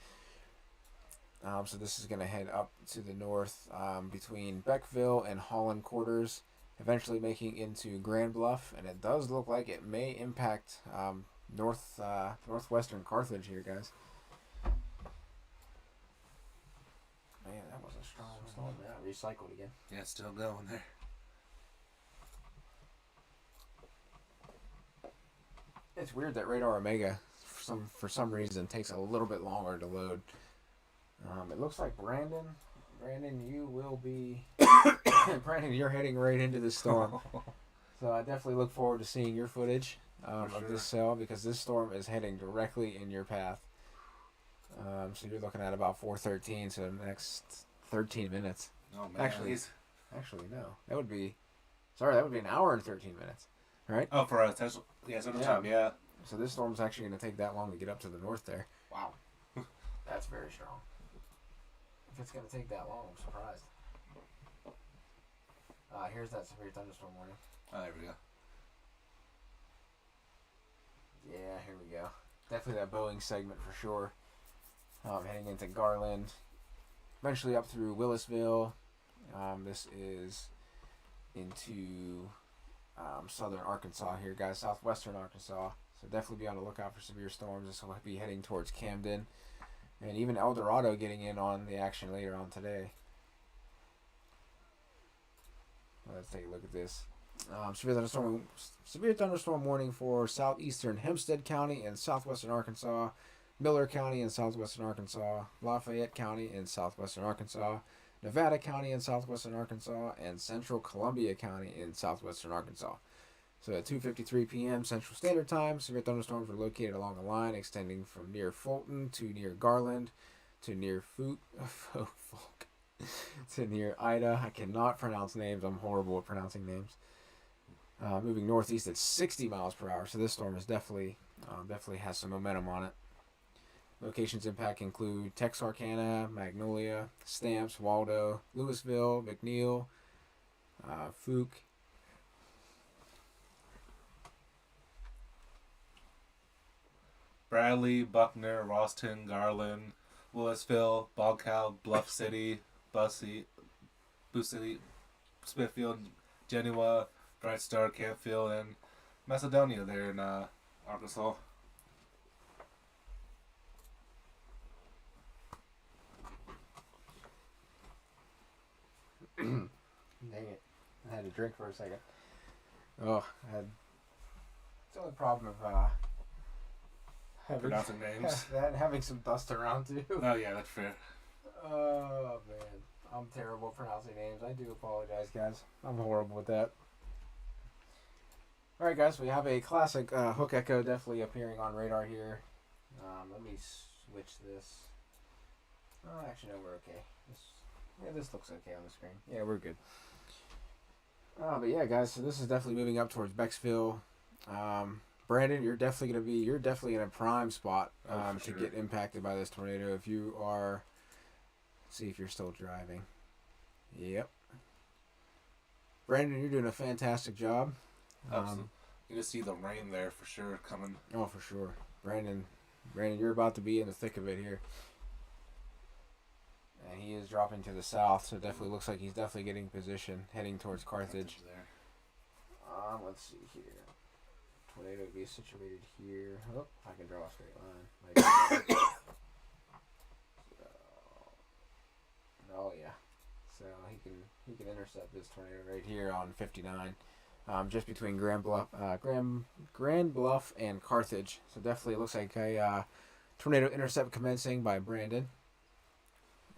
So this is going to head up to the north between Beckville and Holland Quarters, eventually making into Grand Bluff, and it does look like it may impact northwestern Carthage here, guys. Man, that was a strong storm. Yeah, recycled again. Yeah, it's still going there. It's weird that Radar Omega, for some reason, takes a little bit longer to load. It looks like Brandon, you will be... Brandon, you're heading right into the storm. So I definitely look forward to seeing your footage of this cell, because this storm is heading directly in your path. So you're looking at about 4:13, so the next 13 minutes. Oh man, Actually no. That would be an hour and 13 minutes. Right? Oh, for Central Time, yeah. So this storm's actually going to take that long to get up to the north there. Wow. That's very strong. If it's going to take that long, I'm surprised. Here's that severe thunderstorm warning. Oh, there we go. Yeah, here we go. Definitely that Boeing segment for sure. Heading into Garland. Eventually up through Willisville. This is into southern Arkansas here, guys. Southwestern Arkansas. So definitely be on the lookout for severe storms. This will be heading towards Camden. And even El Dorado getting in on the action later on today. Let's take a look at this. Severe thunderstorm warning for southeastern Hempstead County and southwestern Arkansas, Miller County in southwestern Arkansas, Lafayette County in southwestern Arkansas, Nevada County in southwestern Arkansas, and central Columbia County in southwestern Arkansas. So at 2:53 p.m. Central Standard Time, severe thunderstorms were located along the line extending from near Fulton to near Garland to near to near Ida. I cannot pronounce names. I'm horrible at pronouncing names. Moving northeast at 60 miles per hour. So this storm is definitely has some momentum on it. Locations impact include Texarkana, Magnolia, Stamps, Waldo, Louisville, McNeil, Fuke. Bradley, Buckner, Roston, Garland, Louisville, Bogcow, Bluff City, Bussy, Smithfield, Genoa, Bright Star, Campfield, and Macedonia there in Arkansas. Dang it. I had to drink for a second. Oh, it's the only problem of Pronouncing names. having some dust around too. Oh yeah, that's fair. Oh man, I'm terrible at pronouncing names. I do apologize, guys. I'm horrible with that. All right, guys, we have a classic hook echo definitely appearing on radar here. Let me switch this. Oh, actually, no, we're okay. This looks okay on the screen. Yeah, we're good. But yeah, guys, so this is definitely moving up towards Bexville. Brandon, you're definitely in a prime spot to get impacted by this tornado. If you are, let's see if you're still driving. Yep. Brandon, you're doing a fantastic job. You can see the rain there for sure coming. Oh, for sure. Brandon, you're about to be in the thick of it here. And he is dropping to the south, so it definitely looks like he's definitely getting position, heading towards Carthage. There. Let's see here. Tornado would be situated here. Oh, I can draw a straight line. Oh yeah. So he can intercept this tornado right here on 59, just between Grand Bluff and Carthage. So definitely it looks like a tornado intercept commencing by Brandon.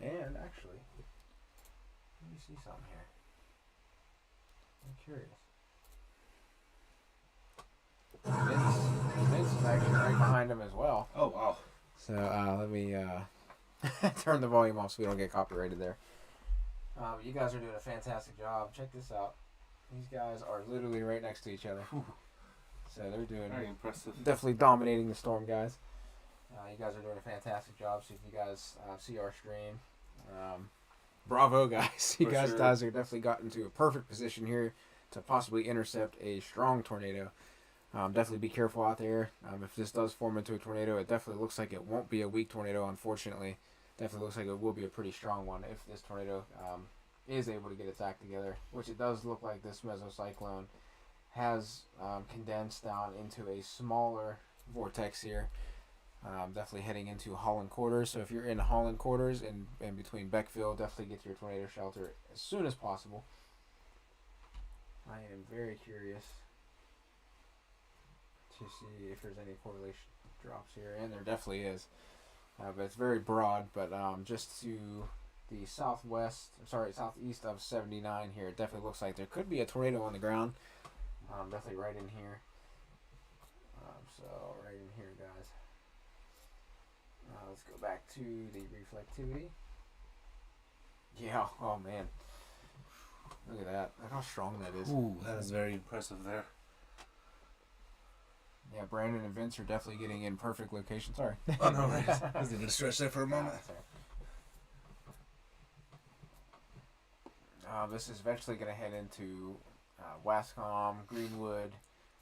And actually, let me see something here. I'm curious. Vince is actually right behind him as well. Oh wow. So let me turn the volume off so we don't get copyrighted there. You guys are doing a fantastic job. Check this out. These guys are literally right next to each other. So they're doing very impressive. Definitely dominating the storm, guys. You guys are doing a fantastic job. So if you guys see our stream, bravo, guys. You guys are definitely got into a perfect position here to possibly intercept a strong tornado. Definitely be careful out there. If this does form into a tornado, it definitely looks like it won't be a weak tornado, unfortunately. Definitely looks like it will be a pretty strong one if this tornado is able to get its act together, which it does look like this mesocyclone has condensed down into a smaller vortex here. Definitely heading into Holland Quarters. So if you're in Holland Quarters and between Beckville, definitely get to your tornado shelter as soon as possible. I am very curious to see if there's any correlation drops here, and there definitely is. But it's very broad, but just to the southeast of 79 here, it definitely looks like there could be a tornado on the ground. Definitely right in here. So right in here, guys. Let's go back to the reflectivity. Yeah, oh man. Look at that. Look how strong that is. Ooh, that is very impressive there. Yeah, Brandon and Vince are definitely getting in perfect location. Sorry. Oh, no, right. I was going to stretch there for a moment. This is eventually going to head into Wascom, Greenwood.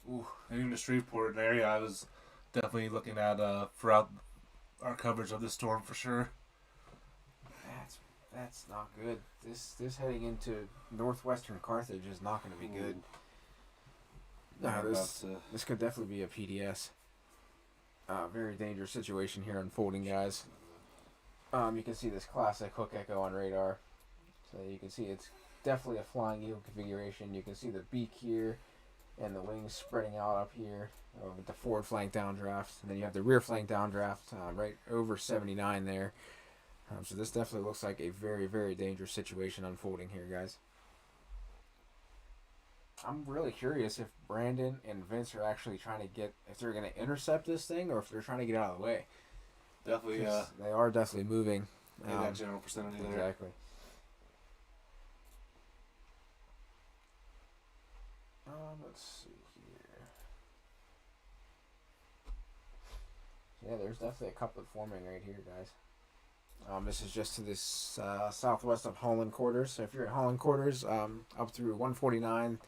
Ooh. And even the Shreveport area, I was definitely looking at throughout our coverage of this storm for sure. That's not good. This heading into northwestern Carthage is not going to be good. No, this could definitely be a PDS. Very dangerous situation here unfolding, guys. You can see this classic hook echo on radar. So you can see it's definitely a flying eagle configuration. You can see the beak here and the wings spreading out up here with the forward flank downdraft. And then you have the rear flank downdraft right over 79 there. So this definitely looks like a very, very dangerous situation unfolding here, guys. I'm really curious if Brandon and Vince are actually trying to if they're going to intercept this thing or if they're trying to get out of the way. Definitely, they are definitely moving. In that general vicinity there. Exactly. Let's see here. Yeah, there's definitely a couplet forming right here, guys. This is just to this southwest of Holland Quarters. So if you're at Holland Quarters, up through 149,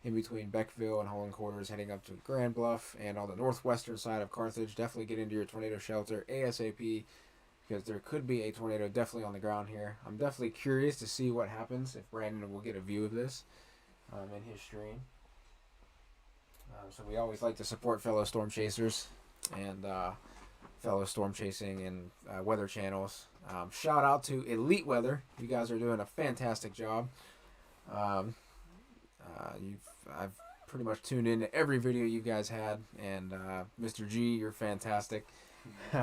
in between Beckville and Holland Quarters, heading up to Grand Bluff, and on the northwestern side of Carthage, definitely get into your tornado shelter ASAP, because there could be a tornado definitely on the ground here. I'm definitely curious to see what happens if Brandon will get a view of this in his stream. So we always like to support fellow storm chasers and fellow storm chasing and weather channels. Shout out to Elite Weather. You guys are doing a fantastic job. I've pretty much tuned into every video you guys had, and Mr. G, you're fantastic.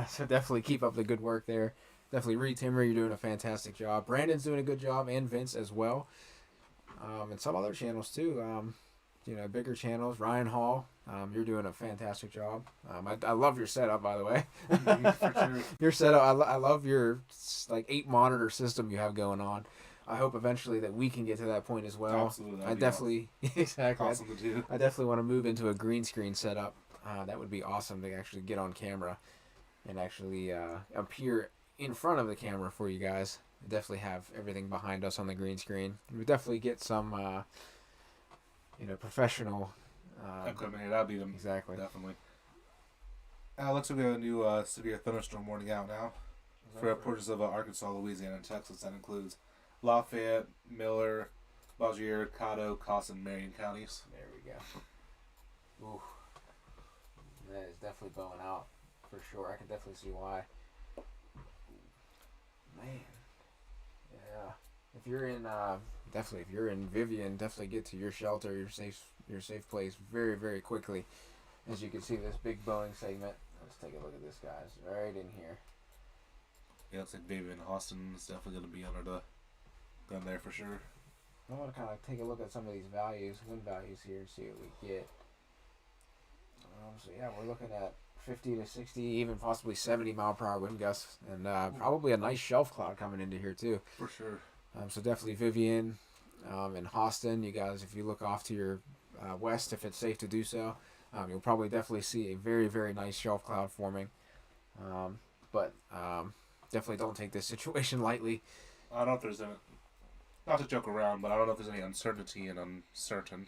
So definitely keep up the good work there. Definitely Reed Timmer, you're doing a fantastic job. Brandon's doing a good job, and Vince as well. And some other channels too. Bigger channels. Ryan Hall, you're doing a fantastic job. I love your setup, by the way. For sure. Your setup, I love your 8 monitor system you have going on. I hope eventually that we can get to that point as well. Absolutely. I definitely exactly. Awesome to do. I definitely want to move into a green screen setup. That would be awesome to actually get on camera and actually appear in front of the camera for you guys. Definitely have everything behind us on the green screen. We definitely get some professional equipment here. That'd be them. Exactly. Definitely. Looks like we have a new severe thunderstorm warning out now for portions of Arkansas, Louisiana, and Texas. That includes Lafayette, Miller, Bossier, Caddo, Coss, and Marion counties. There we go. Ooh. That is definitely bowing out for sure. I can definitely see why. Man. Yeah. If you're in Vivian, definitely get to your shelter, your safe place very, very quickly. As you can see, this big Boeing segment. Let's take a look at this, guys. Right in here. Yeah, looks like Vivian Austin is definitely going to be under the gun there for sure. I want to kind of take a look at some of these wind values here, and see what we get. So yeah, we're looking at 50 to 60, even possibly 70 mile per hour wind gusts, and probably a nice shelf cloud coming into here too. For sure. So definitely Vivian and Austin, you guys, if you look off to your west, if it's safe to do so, you'll probably definitely see a very, very nice shelf cloud forming. But definitely don't take this situation lightly. I don't know if there's any, not to joke around, but I don't know if there's any uncertainty in uncertain.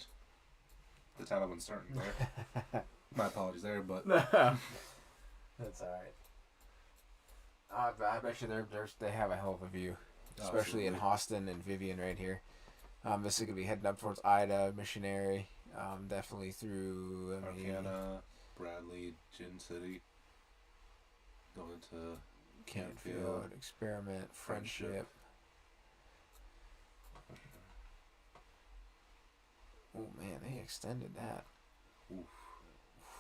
The town of uncertain there. My apologies there, but that's all right. I bet you they have a hell of a view, especially in Austin and Vivian right here. This is gonna be heading up towards Ida, Missionary, definitely through Arcana, Bradley, Gin City, going to Kentfield, Experiment, Friendship. Oh man, they extended that. Oof.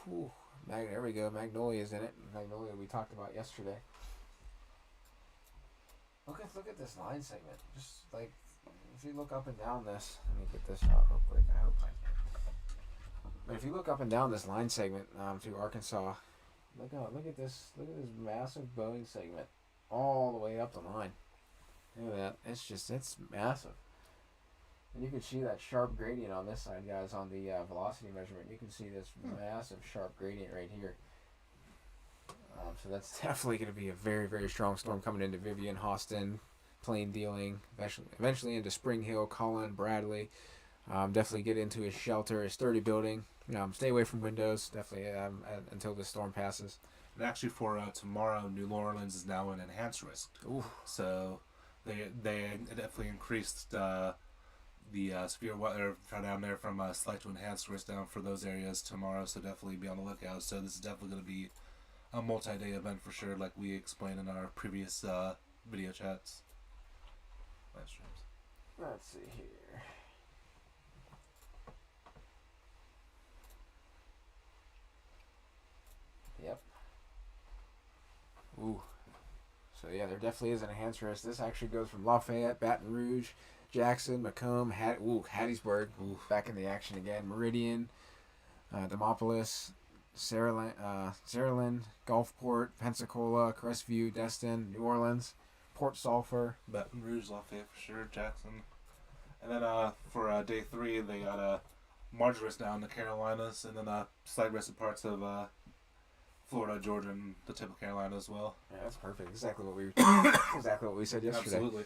Whew. There we go. Magnolia's in it. Magnolia we talked about yesterday. Look at this line segment. Just like if you look up and down this, let me get this out real quick. I hope I can. But if you look up and down this line segment to Arkansas, Look at this. Look at this massive bowing segment, all the way up the line. Look at that. It's massive. And you can see that sharp gradient on this side, guys, on the velocity measurement. You can see this massive sharp gradient right here. So that's definitely going to be a very, very strong storm coming into Vivian, Austin, plain dealing, eventually into Spring Hill, Cullen, Bradley. Definitely get into his shelter, his sturdy building. Stay away from windows, definitely, until the storm passes. And actually, for tomorrow, New Orleans is now in enhanced risk. Ooh. So they definitely increased the severe weather down there from slight to enhanced risk down for those areas tomorrow. So definitely be on the lookout. So this is definitely going to be a multi-day event for sure, like we explained in our previous video chats. Live streams. Let's see here. Yep. Ooh. So yeah, there definitely is an enhanced risk. This actually goes from Lafayette, Baton Rouge, Jackson, Macomb, Hattiesburg, back in the action again. Meridian, Demopolis, Saraland, Gulfport, Pensacola, Crestview, Destin, New Orleans, Port Sulphur, Baton Rouge, Lafayette for sure, Jackson. And then for day 3, they got large risk down in the Carolinas, and then slight risk in parts of Florida, Georgia, and the tip of Carolina as well. Yeah, that's perfect. Exactly what we said yesterday. Absolutely.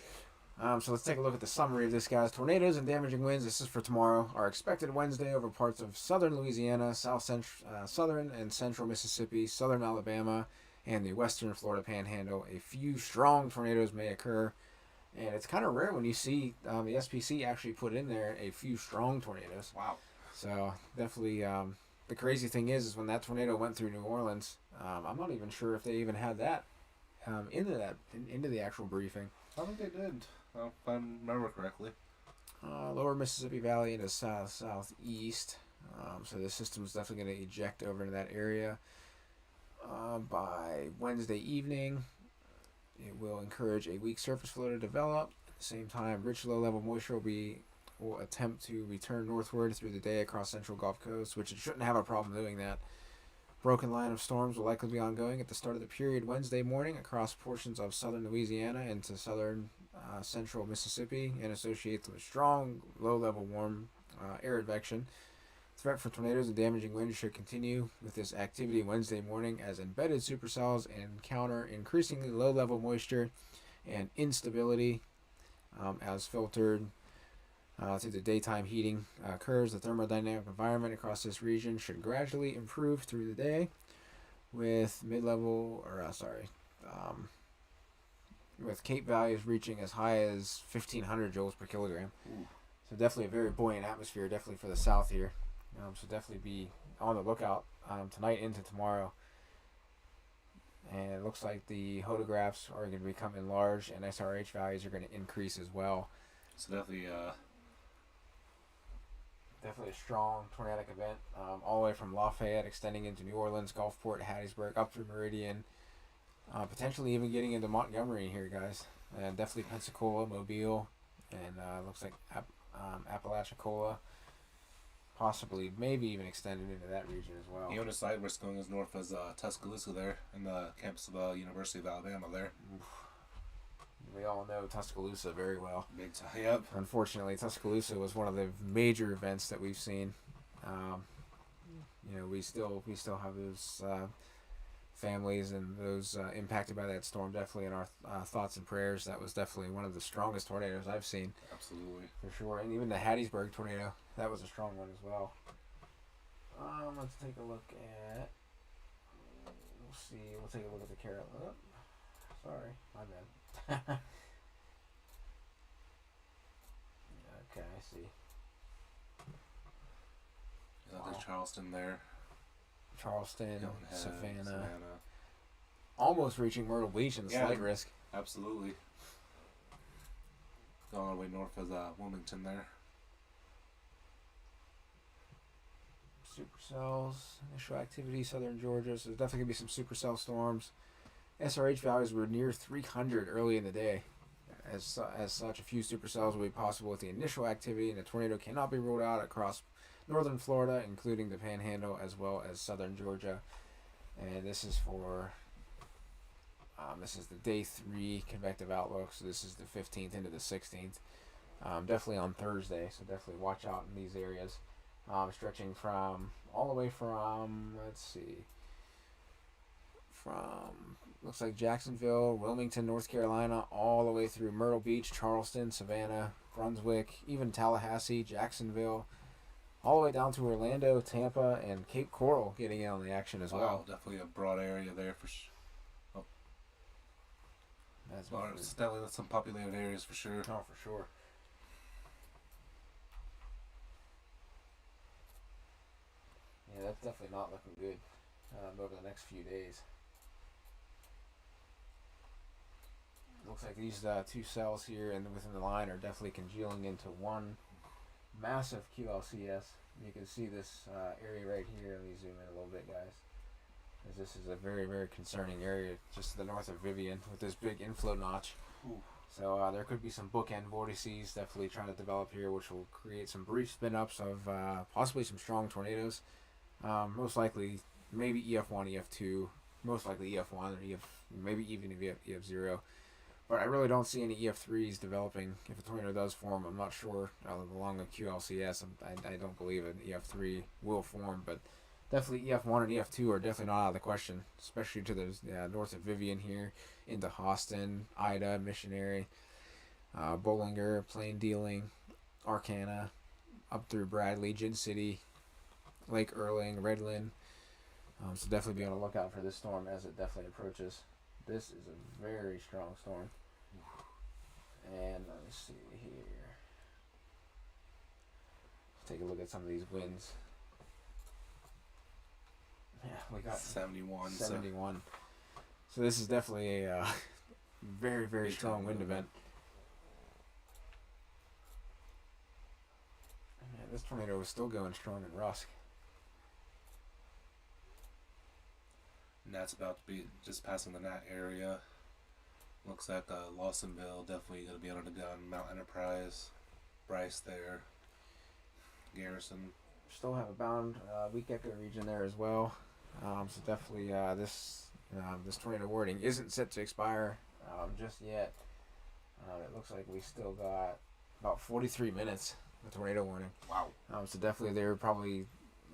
So let's take a look at the summary of this, guys. Tornadoes and damaging winds, this is for tomorrow, are expected Wednesday over parts of southern Louisiana, southern and central Mississippi, southern Alabama, and the western Florida Panhandle. A few strong tornadoes may occur, and it's kind of rare when you see the SPC actually put in there a few strong tornadoes. Wow. So definitely, the crazy thing is when that tornado went through New Orleans, I'm not even sure if they even had that into the actual briefing. I think they did. If I remember correctly. Lower Mississippi Valley into southeast. So the system's definitely going to eject over into that area. By Wednesday evening, it will encourage a weak surface flow to develop. At the same time, rich low-level moisture will attempt to return northward through the day across central Gulf Coast, which it shouldn't have a problem doing that. Broken line of storms will likely be ongoing at the start of the period Wednesday morning across portions of southern Louisiana into southern central Mississippi, and associated with strong low-level warm air advection. Threat for tornadoes and damaging winds should continue with this activity Wednesday morning as embedded supercells encounter increasingly low-level moisture and instability as filtered through the daytime heating occurs. The thermodynamic environment across this region should gradually improve through the day with with Cape values reaching as high as 1,500 joules per kilogram. Ooh. So definitely a very buoyant atmosphere, definitely for the south here. So definitely be on the lookout tonight into tomorrow. And it looks like the photographs are going to become enlarged, and SRH values are going to increase as well. So definitely a strong tornadic event, all the way from Lafayette, extending into New Orleans, Gulfport, Hattiesburg, up through Meridian, potentially even getting into Montgomery here, guys. And definitely Pensacola, Mobile, and looks like Apalachicola, possibly, maybe even extended into that region as well. Even a side risk going as north as Tuscaloosa there, in the campus of University of Alabama there. Oof. We all know Tuscaloosa very well. Big time. Yep. Unfortunately, Tuscaloosa was one of the major events that we've seen. We still have those families and those impacted by that storm definitely in our thoughts and prayers. That was definitely one of the strongest tornadoes I've seen. Absolutely. For sure. And even the Hattiesburg tornado, that was a strong one as well. Let's take a look at... We'll take a look at the Carolina. Oh, sorry, my bad. Okay, I see. Wow. There's Charleston there. Charleston, Savannah. Almost reaching Myrtle Beach in the slight risk. Absolutely. Going all the way north as Wilmington there. Supercells, initial activity, southern Georgia. So there's definitely going to be some supercell storms. SRH values were near 300 early in the day. As such, a few supercells will be possible with the initial activity, and a tornado cannot be ruled out across northern Florida, including the Panhandle, as well as southern Georgia. And this is for this is the day 3 convective outlook. So this is the 15th into the 16th. Definitely on Thursday. So definitely watch out in these areas. Stretching from all the way from looks like Jacksonville, Wilmington, North Carolina, all the way through Myrtle Beach, Charleston, Savannah, Brunswick, even Tallahassee, Jacksonville, all the way down to Orlando, Tampa, and Cape Coral getting in on the action as well. Definitely a broad area there for sure. Oh. It's definitely some populated areas for sure. Oh, for sure. Yeah, that's definitely not looking good over the next few days. Looks like these 2 cells here and within the line are definitely congealing into one massive QLCS. You can see this area right here. Let me zoom in a little bit, guys. As this is a very, very concerning area just to the north of Vivian with this big inflow notch. Ooh. So there could be some bookend vortices definitely trying to develop here, which will create some brief spin-ups of possibly some strong tornadoes. Most likely, maybe EF1, EF2, most likely EF1 or maybe even EF0. But I really don't see any EF3s developing. If a tornado does form, I'm not sure. Along the QLCS, I don't believe an EF3 will form, but definitely EF1 and EF2 are definitely not out of the question, especially to the north of Vivian here, into Austin, Ida, Missionary, Bollinger, Plain Dealing, Arcana, up through Bradley, Gin City, Lake Erling, Redland. So definitely be on the lookout for this storm as it definitely approaches. This is a very strong storm. And let me see here. Let's take a look at some of these winds. Yeah, we got 71. 71. So this is definitely a very, very strong wind event. Man, this tornado is still going strong in Rusk. And that's about to be just passing the Nat area. Looks like Lawsonville definitely going to be under the gun. Mount Enterprise, Bryce there, Garrison. Still have a bound weak echo region there as well. So definitely this tornado warning isn't set to expire just yet. It looks like we still got about 43 minutes of tornado warning. Wow. So definitely they're probably,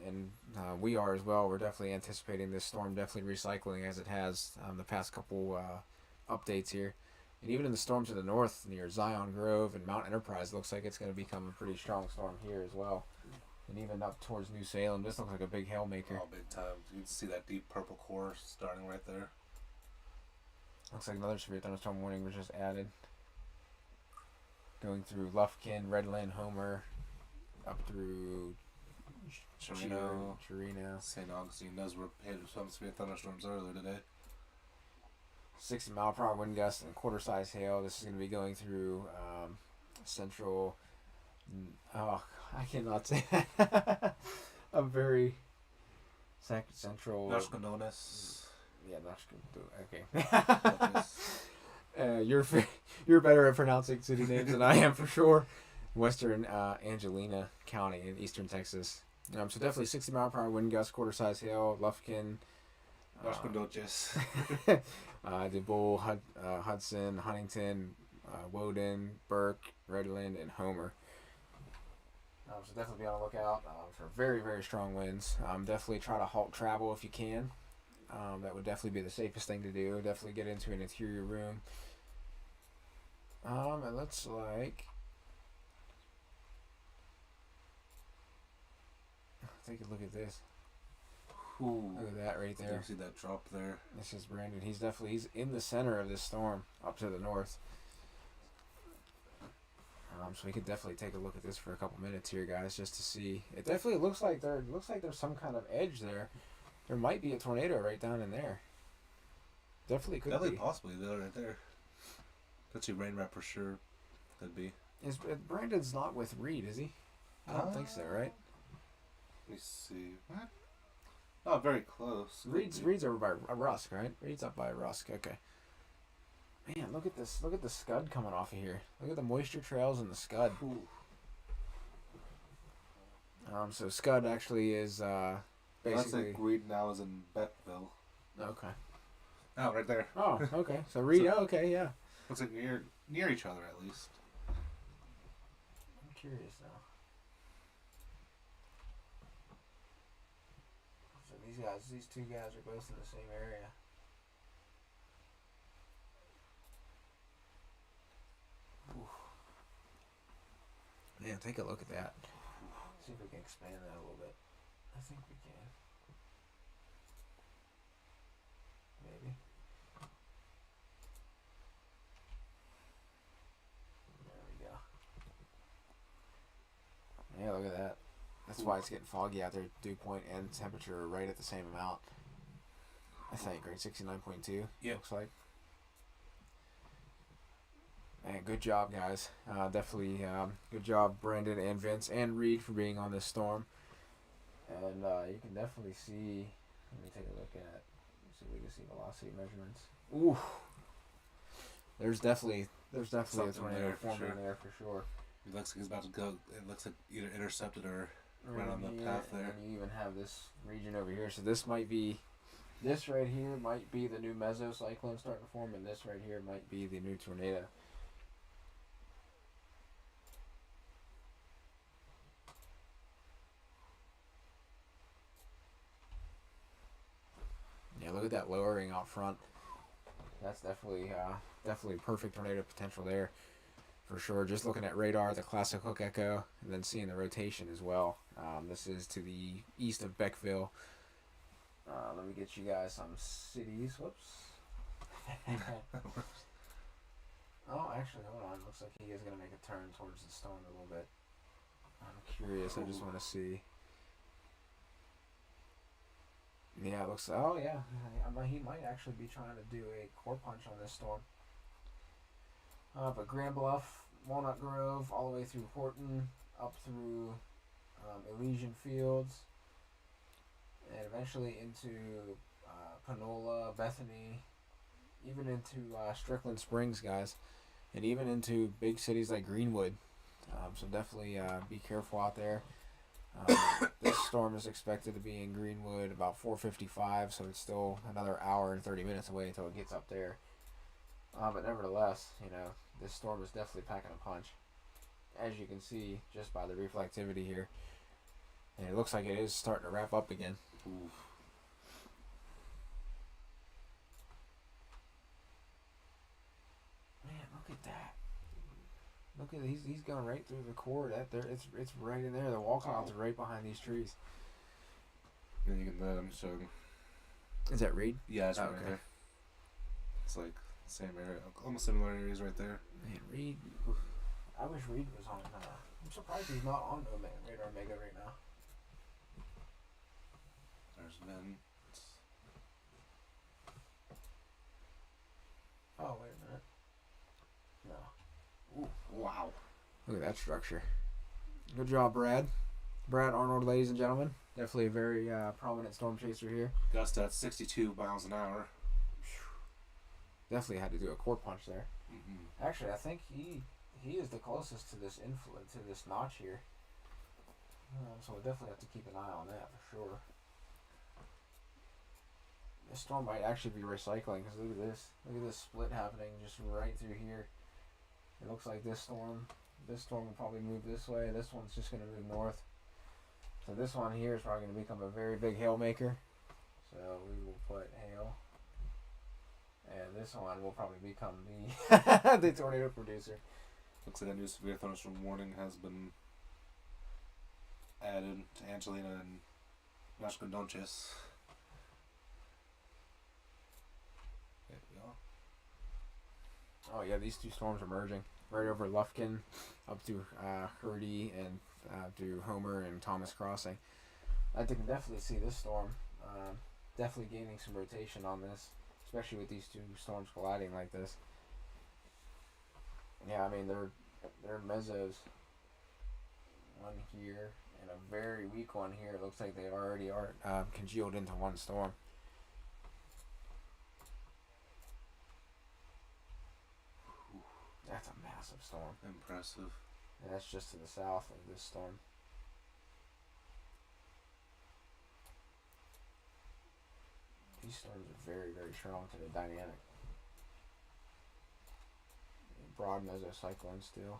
and we are as well, we're definitely anticipating this storm definitely recycling as it has the past couple updates here. And even in the storm to the north near Zion Grove and Mount Enterprise, looks like it's going to become a pretty strong storm here as well. And even up towards New Salem, this looks like a big hail maker. Oh, big time. You can see that deep purple core starting right there. Looks like another severe thunderstorm warning was just added. Going through Lufkin, Redland, Homer, up through Chirino, St. Augustine. Those were hit with some severe thunderstorms earlier today. 60-mile-per-hour wind gusts and quarter-size hail. This is going to be going through central. Oh, I cannot say that. A very central. Nashkononis. Yeah, okay. You're better at pronouncing city names than I am for sure. Western Angelina County in eastern Texas. So definitely 60-mile-per-hour wind gusts, quarter-size hail, Lufkin. Nashkononis. DeBoll, Hudson, Huntington, Woden, Burke, Redland, and Homer. So definitely be on the lookout for very, very strong winds. Definitely try to halt travel if you can. That would definitely be the safest thing to do. Definitely get into an interior room. It looks like... Take a look at this. Ooh. Look at that right there. You see that drop there? This is Brandon. He's in the center of this storm up to the north. So we could definitely take a look at this for a couple minutes here, guys, just to see. It definitely looks like there's some kind of edge there. There might be a tornado right down in there. Definitely could be. Possibly there, right there. That's your rain wrap for sure. Could be. Brandon's not with Reed, is he? I don't think so, right? Let me see. What? Not very close. Reed's over by Rusk, right? Reed's up by Rusk. Okay. Man, look at this. Look at the scud coming off of here. Look at the moisture trails in the scud. Ooh. So scud actually is basically. Looks like Reed now is in Beckville. Okay. Oh, right there. Oh, okay. So Reed. So- Oh, okay, yeah. Looks like near each other at least. I'm curious now. So these two guys are both in the same area. Oof. Man, take a look at that. See if we can expand that a little bit. I think we can. Maybe. There we go. Yeah, look at that. That's why it's getting foggy out there. Dew point and temperature are right at the same amount. I think, right? 69.2. Yeah. Looks like. Man, good job, guys. Definitely good job, Brandon and Vince and Reed, for being on this storm. And you can definitely see. Let me take a look at. See if we can see velocity measurements. Ooh. There's definitely a Something tornado there for forming sure. there for sure. It looks like he's about to go. It looks like either intercepted or right on the here, path there. And you even have this region over here. So this might be. This right here might be the new mesocyclone starting to form, and this right here might be the new tornado. Yeah, look at that lowering out front. That's definitely perfect tornado potential there, for sure. Just looking at radar, the classic hook echo, and then seeing the rotation as well. This is to the east of Beckville. Let me get you guys some cities. Whoops. Oh, actually, hold on. Looks like he is going to make a turn towards the storm a little bit. I'm curious. I just want to see. Yeah, it looks. Oh, yeah. He might actually be trying to do a core punch on this storm. But Grand Bluff, Walnut Grove, all the way through Horton, up through Elysian Fields, and eventually into Panola, Bethany, even into Strickland Springs, guys, and even into big cities like Greenwood. So definitely be careful out there. This storm is expected to be in Greenwood about 4:55, so it's still another hour and 30 minutes away until it gets up there. But nevertheless, this storm is definitely packing a punch, as you can see just by the reflectivity here. And it looks like it is starting to wrap up again. Oof. Man, look at that. Look at he's going right through the core. That there, it's right in there. The wall clouds are right behind these trees. And you can showing. Is that Reed? Yeah, it's right Okay. there. It's like same area, almost similar areas right there. Man, Reed. I wish Reed was on. I'm surprised he's not on Radar Mega right now. There's men. Oh, wait a minute. No. Ooh, wow. Look at that structure. Good job, Brad. Brad Arnold, ladies and gentlemen. Definitely a very prominent storm chaser here. Gust at 62 miles an hour. Definitely had to do a core punch there. Mm-hmm. Actually, I think he is the closest to this to this notch here. So we'll definitely have to keep an eye on that for sure. This storm might actually be recycling, because look at this. Look at this split happening just right through here. It looks like this storm will probably move this way. This one's just going to move north. So this one here is probably going to become a very big hail maker. So we will put hail. And this one will probably become the the tornado producer. Looks like a new severe thunderstorm warning has been added to Angelina and Nashkondonches. There we go. Oh yeah, these two storms are merging right over Lufkin, up to Hurdy, and to Homer and Thomas Crossing. I can definitely see this storm definitely gaining some rotation on this, especially with these two storms colliding like this. Yeah, I mean they're mesos. One here and a very weak one here. It looks like they already are congealed into one storm. That's a massive storm. Impressive. And that's just to the south of this storm. These storms are very, very strong to the dynamic. Broad mesocyclone still.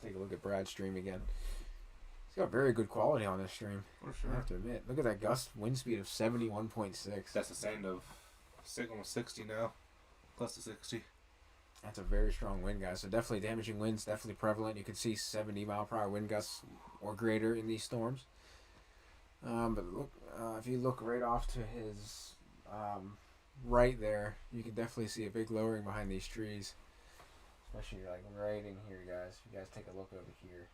Take a look at Brad's stream again. He's got very good quality on this stream. For sure. I have to admit. Look at that gust wind speed of 71.6. That's sustained of almost 60 now. Close to 60. That's a very strong wind, guys. So definitely damaging winds, definitely prevalent. You can see 70-mile-per-hour wind gusts or greater in these storms. But look, if you look right off to his right there, you can definitely see a big lowering behind these trees. Especially like right in here, guys. If you guys take a look over here,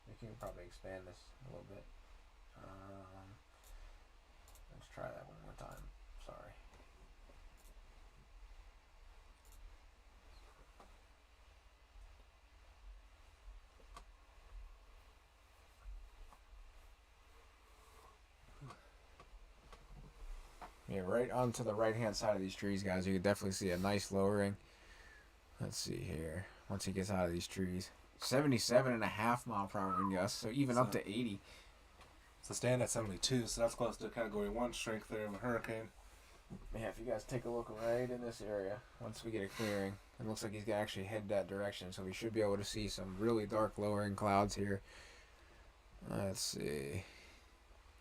you can probably expand this a little bit. Let's try that one more time. Sorry. Yeah, right onto the right-hand side of these trees, guys. You can definitely see a nice lowering. Let's see here. Once he gets out of these trees. 77.5-mile-per-hour wind gusts, so even up to 80. Sustained at 72, so that's close to Category 1 strength there of a hurricane. Yeah, if you guys take a look right in this area, once we get a clearing, it looks like he's going to actually head that direction, so we should be able to see some really dark lowering clouds here. Let's see.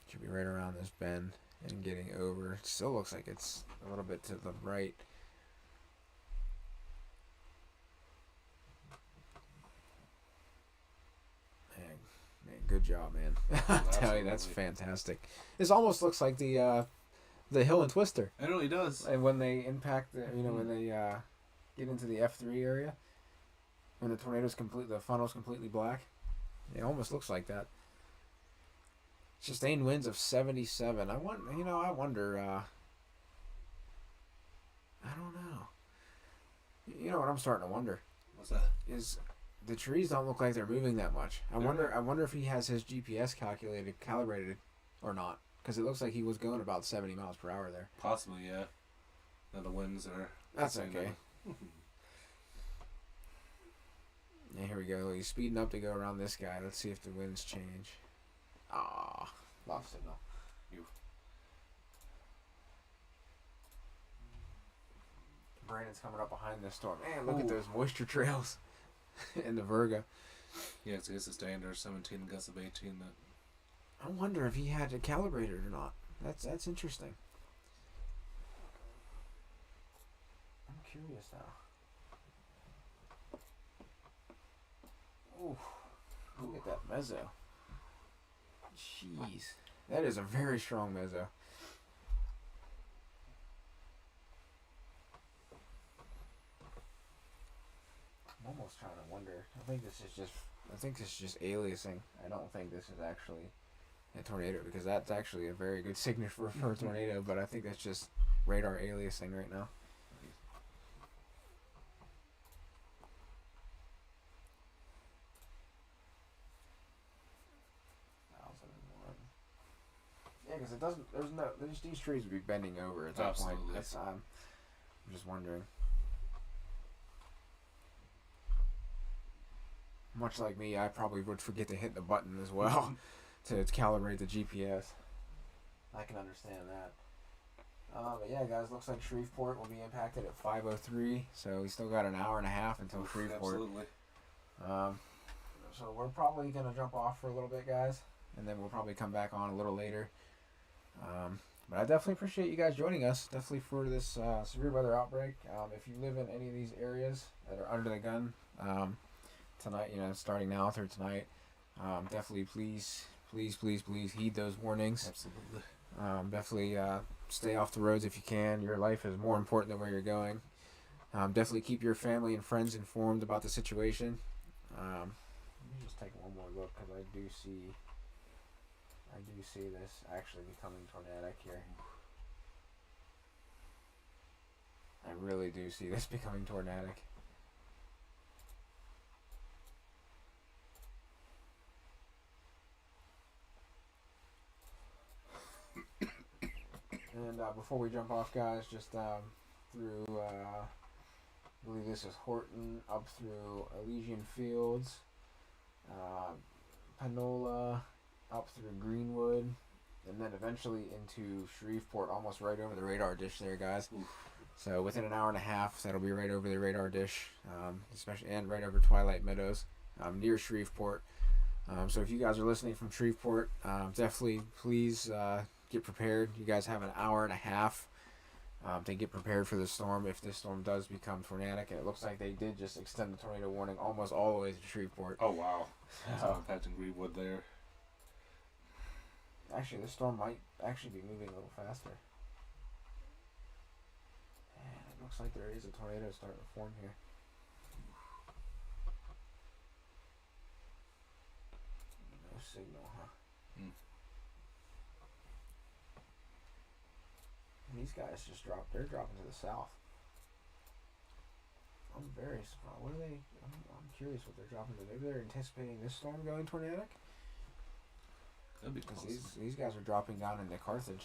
Should be right around this bend and getting over. It still looks like it's a little bit to the right. Man, good job, man. I tell you, that's fantastic. This almost looks like the Hill and Twister. It really does. And when they impact, when they get into the F3 area, when the the funnel's completely black, it almost looks like that. Sustained winds of 77. I wonder. I don't know. You know what I'm starting to wonder? What's that? Is the trees don't look like they're moving that much. I wonder if he has his GPS calibrated or not, because it looks like he was going about 70 miles per hour there. Possibly, yeah. Now the winds are. That's okay. Yeah, here we go. He's speeding up to go around this guy. Let's see if the winds change. Ah, lost signal. Brandon's coming up behind this storm. Man, look at those moisture trails in the Virga. Yeah, it's sustained or 17 gusts of 18. That. I wonder if he had it calibrated or not. That's interesting. I'm curious now. Ooh, look at that mezzo. Jeez, that is a very strong mezzo. I'm almost trying to wonder. I think this is just aliasing. I don't think this is actually a tornado, because that's actually a very good signature for a tornado. But I think that's just radar aliasing right now. Yeah, because it doesn't. These trees would be bending over at that point. That's I'm just wondering. Much like me, I probably would forget to hit the button as well to calibrate the GPS. I can understand that. But yeah, guys, looks like Shreveport will be impacted at 5:03, so we still got an hour and a half until Shreveport. Absolutely. So we're probably gonna jump off for a little bit, guys, and then we'll probably come back on a little later. But I definitely appreciate you guys joining us, definitely for this severe weather outbreak. If you live in any of these areas that are under the gun tonight, starting now through tonight, definitely please heed those warnings. Absolutely. Definitely stay off the roads if you can. Your life is more important than where you're going. Definitely keep your family and friends informed about the situation. Let me just take one more look, because I do see this actually becoming tornadic here. I really do see this becoming tornadic. And before we jump off, guys, just through, I believe this is Horton up through Elysian Fields, Panola, up through Greenwood, and then eventually into Shreveport, almost right over the radar dish there, guys. Oof. So within an hour and a half, that'll be right over the radar dish, especially and right over Twilight Meadows, near Shreveport. So if you guys are listening from Shreveport, definitely please get prepared. You guys have an hour and a half to get prepared for the storm if this storm does become tornadic, and it looks like they did just extend the tornado warning almost all the way to Shreveport. Oh, wow. So impacting Greenwood there. Actually, this storm might actually be moving a little faster. And it looks like there is a tornado starting to form here. No signal, huh? Mm. And these guys just dropped. They're dropping to the south. I'm very surprised. What are they? I'm curious what they're dropping to. Maybe they're anticipating this storm going tornadic. That'd be Because close. these guys are dropping down into Carthage.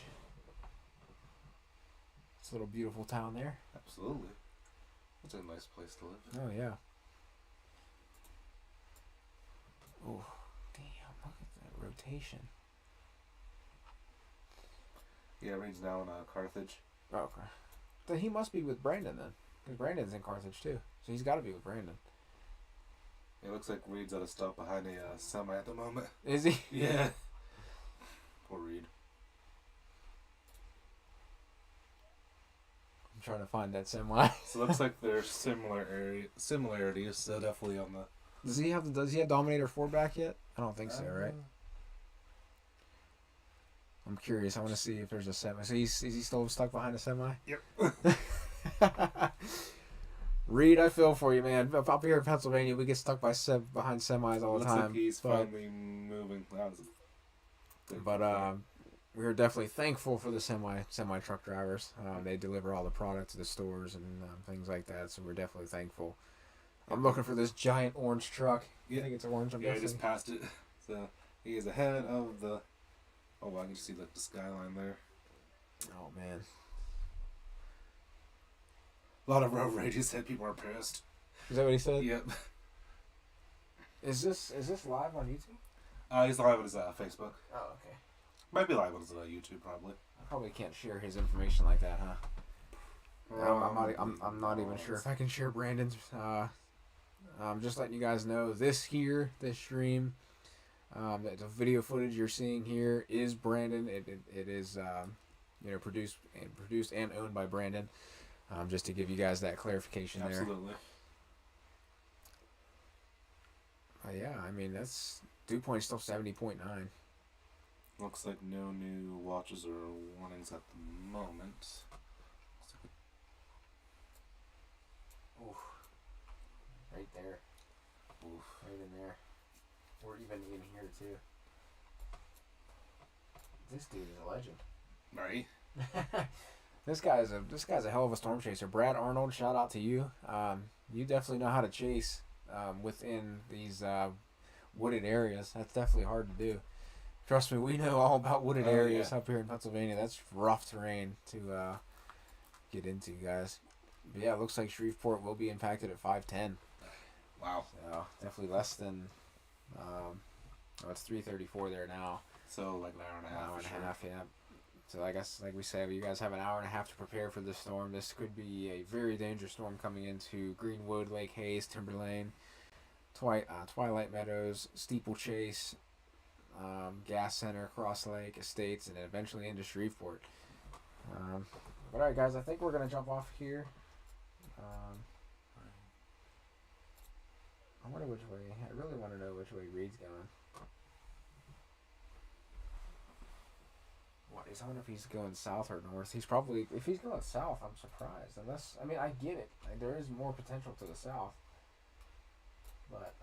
It's a little beautiful town there. Absolutely. It's a nice place to live. Oh yeah. Oh, damn! Look at that rotation. Yeah, rain's now in Carthage. Oh, okay. So he must be with Brandon then, because Brandon's in Carthage too. So he's got to be with Brandon. It looks like Reed's at a stop behind a semi at the moment. Is he? Yeah. Poor Reed. I'm trying to find that semi. So it looks like there's similarities. So definitely on the. Does he have Dominator 4 back yet? I don't think so, right? I'm curious. I want to see if there's a semi. So is he still stuck behind a semi? Yep. Reed, I feel for you, man. Up here in Pennsylvania, we get stuck behind semis all the time. Looks like he's finally moving. We're definitely thankful for the semi truck drivers. They deliver all the product to the stores and things like that. So we're definitely thankful. I'm looking for this giant orange truck. Yeah. I think it's orange. I just passed it. So he is ahead of the. Oh, wow, I can see the skyline there. Oh man. A lot of road rage. He said people are pissed. Is that what he said? Yep. Is this live on YouTube? He's live on his Facebook. Oh, okay. Might be live on his YouTube, probably. I probably can't share his information like that, huh? I'm not even sure if I can share Brandon's. I'm just letting you guys know this stream, the video footage you're seeing here is Brandon. It is produced and owned by Brandon. Just to give you guys that clarification there. Absolutely. Yeah, I mean that's dew point still 70.9. Looks like no new watches or warnings at the moment. Oof. Right there. Oof. Right in there. Or even in here too. This dude is a legend. Right. This guy's a hell of a storm chaser. Brad Arnold, shout out to you. You definitely know how to chase within these wooded areas. That's definitely hard to do. Trust me, we know all about wooded areas up here in Pennsylvania. That's rough terrain to get into, guys. But yeah, it looks like Shreveport will be impacted at 5:10. Wow. So definitely less than. It's 3:34 there now. So like an hour and a half. Hour and a half, yeah. So I guess, like we said, you guys have an hour and a half to prepare for this storm. This could be a very dangerous storm coming into Greenwood, Lake Hayes, Timberlane, Twilight Meadows, Steeplechase, Gas Center, Cross Lake, Estates, and then eventually into Shreveport. But all right, guys, I think we're going to jump off here. I wonder which way. I really want to know which way Reed's going. I wonder if he's going south or north. He's probably, if he's going south, I'm surprised. Unless, I mean, I get it. There is more potential to the south. But,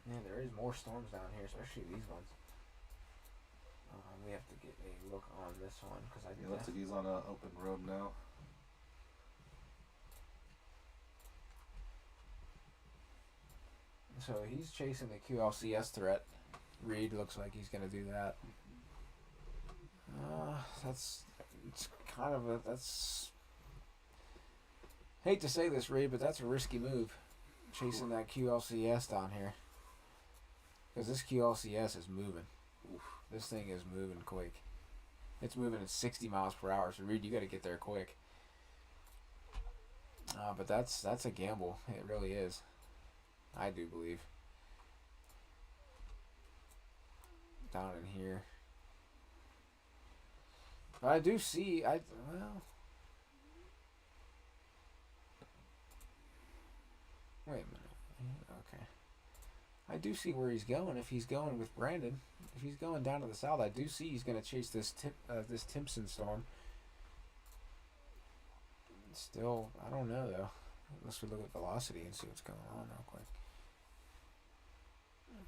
man, there is more storms down here, especially these ones. We have to get a look on this one, because I It looks like he's on an open road now. So he's chasing the QLCS threat. Reed looks like he's going to do that. That's Hate to say this, Reed, but that's a risky move. Chasing that QLCS down here. Because this QLCS is moving. Oof. This thing is moving quick. It's moving at 60 miles per hour. So, Reed, you got to get there quick. But that's a gamble. It really is. I do believe. Down in here. But I do see, well. Wait a minute. Okay. I do see where he's going. If he's going with Brandon, if he's going down to the south, I do see he's going to chase this Timpson storm. Still, I don't know though. Let's look at velocity and see what's going on real quick.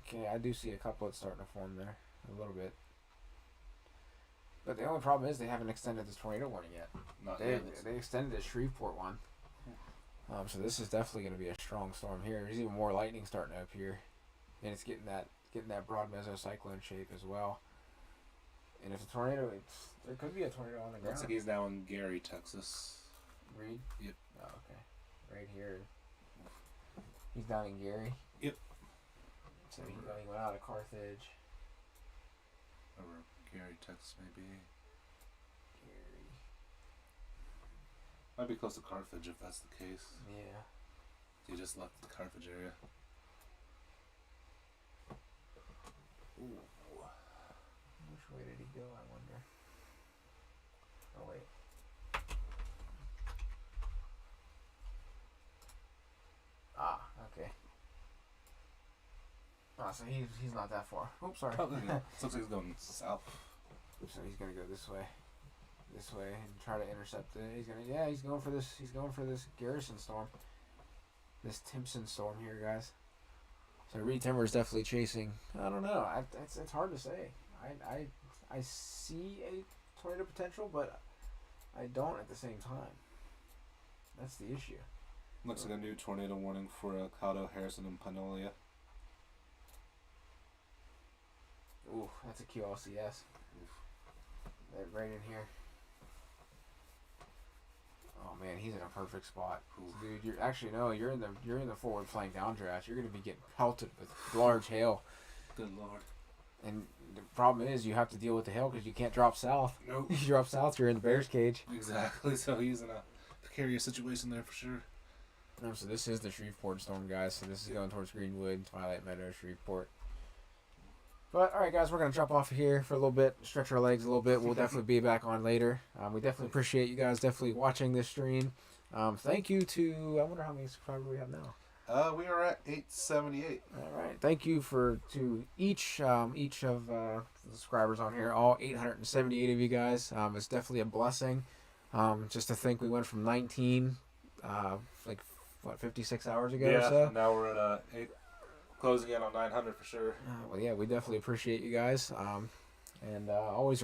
Okay, I do see a couplet starting to form there a little bit. But the only problem is they haven't extended this tornado warning yet. They extended the Shreveport one. So this is definitely going to be a strong storm here. There's even more lightning starting to appear, and it's getting that broad mesocyclone shape as well. And if the tornado, there could be a tornado on the ground. Looks like he's now in Gary, Texas. Reed? Yep. Oh, okay. Right here. He's down in Gary. Yep. So he went out of Carthage. Over Gary, Texas, maybe. Gary. Might be close to Carthage if that's the case. Yeah. He just left the Carthage area. Ooh. Which way did he go, I wonder? Oh, wait. Ah, okay. So he's not that far. Oops, sorry. Oh, looks like he's going south. So he's gonna go this way, and try to intercept it. He's going for this. He's going for this Garrison storm, this Timpson storm here, guys. So Reed Timber is definitely chasing. I don't know. It's hard to say. I see a tornado potential, but I don't at the same time. That's the issue. Looks like a new tornado warning for Caddo, Harrison, and Panolia. Ooh, that's a QLCS. Right in here. Oh man, he's in a perfect spot. So, dude, you're in the forward flank downdraft. You're gonna be getting pelted with large hail. Good lord. And the problem is you have to deal with the hail because you can't drop south. Nope. You drop south, you're in the bear's cage. Exactly. So he's in a precarious situation there for sure. So this is the Shreveport storm, guys. So this is going towards Greenwood, Twilight Meadow, Shreveport. But, alright guys, we're going to jump off of here for a little bit, stretch our legs a little bit. We'll definitely be back on later. We definitely appreciate you guys definitely watching this stream. Thank you to, I wonder how many subscribers we have now. We are at 878. Alright, thank you to each of the subscribers on here, all 878 of you guys. It's definitely a blessing. Just to think we went from 19, 56 hours ago or so? Yeah, now we're at 8. Closing in on 900 for sure. Well, yeah, we definitely appreciate you guys. And always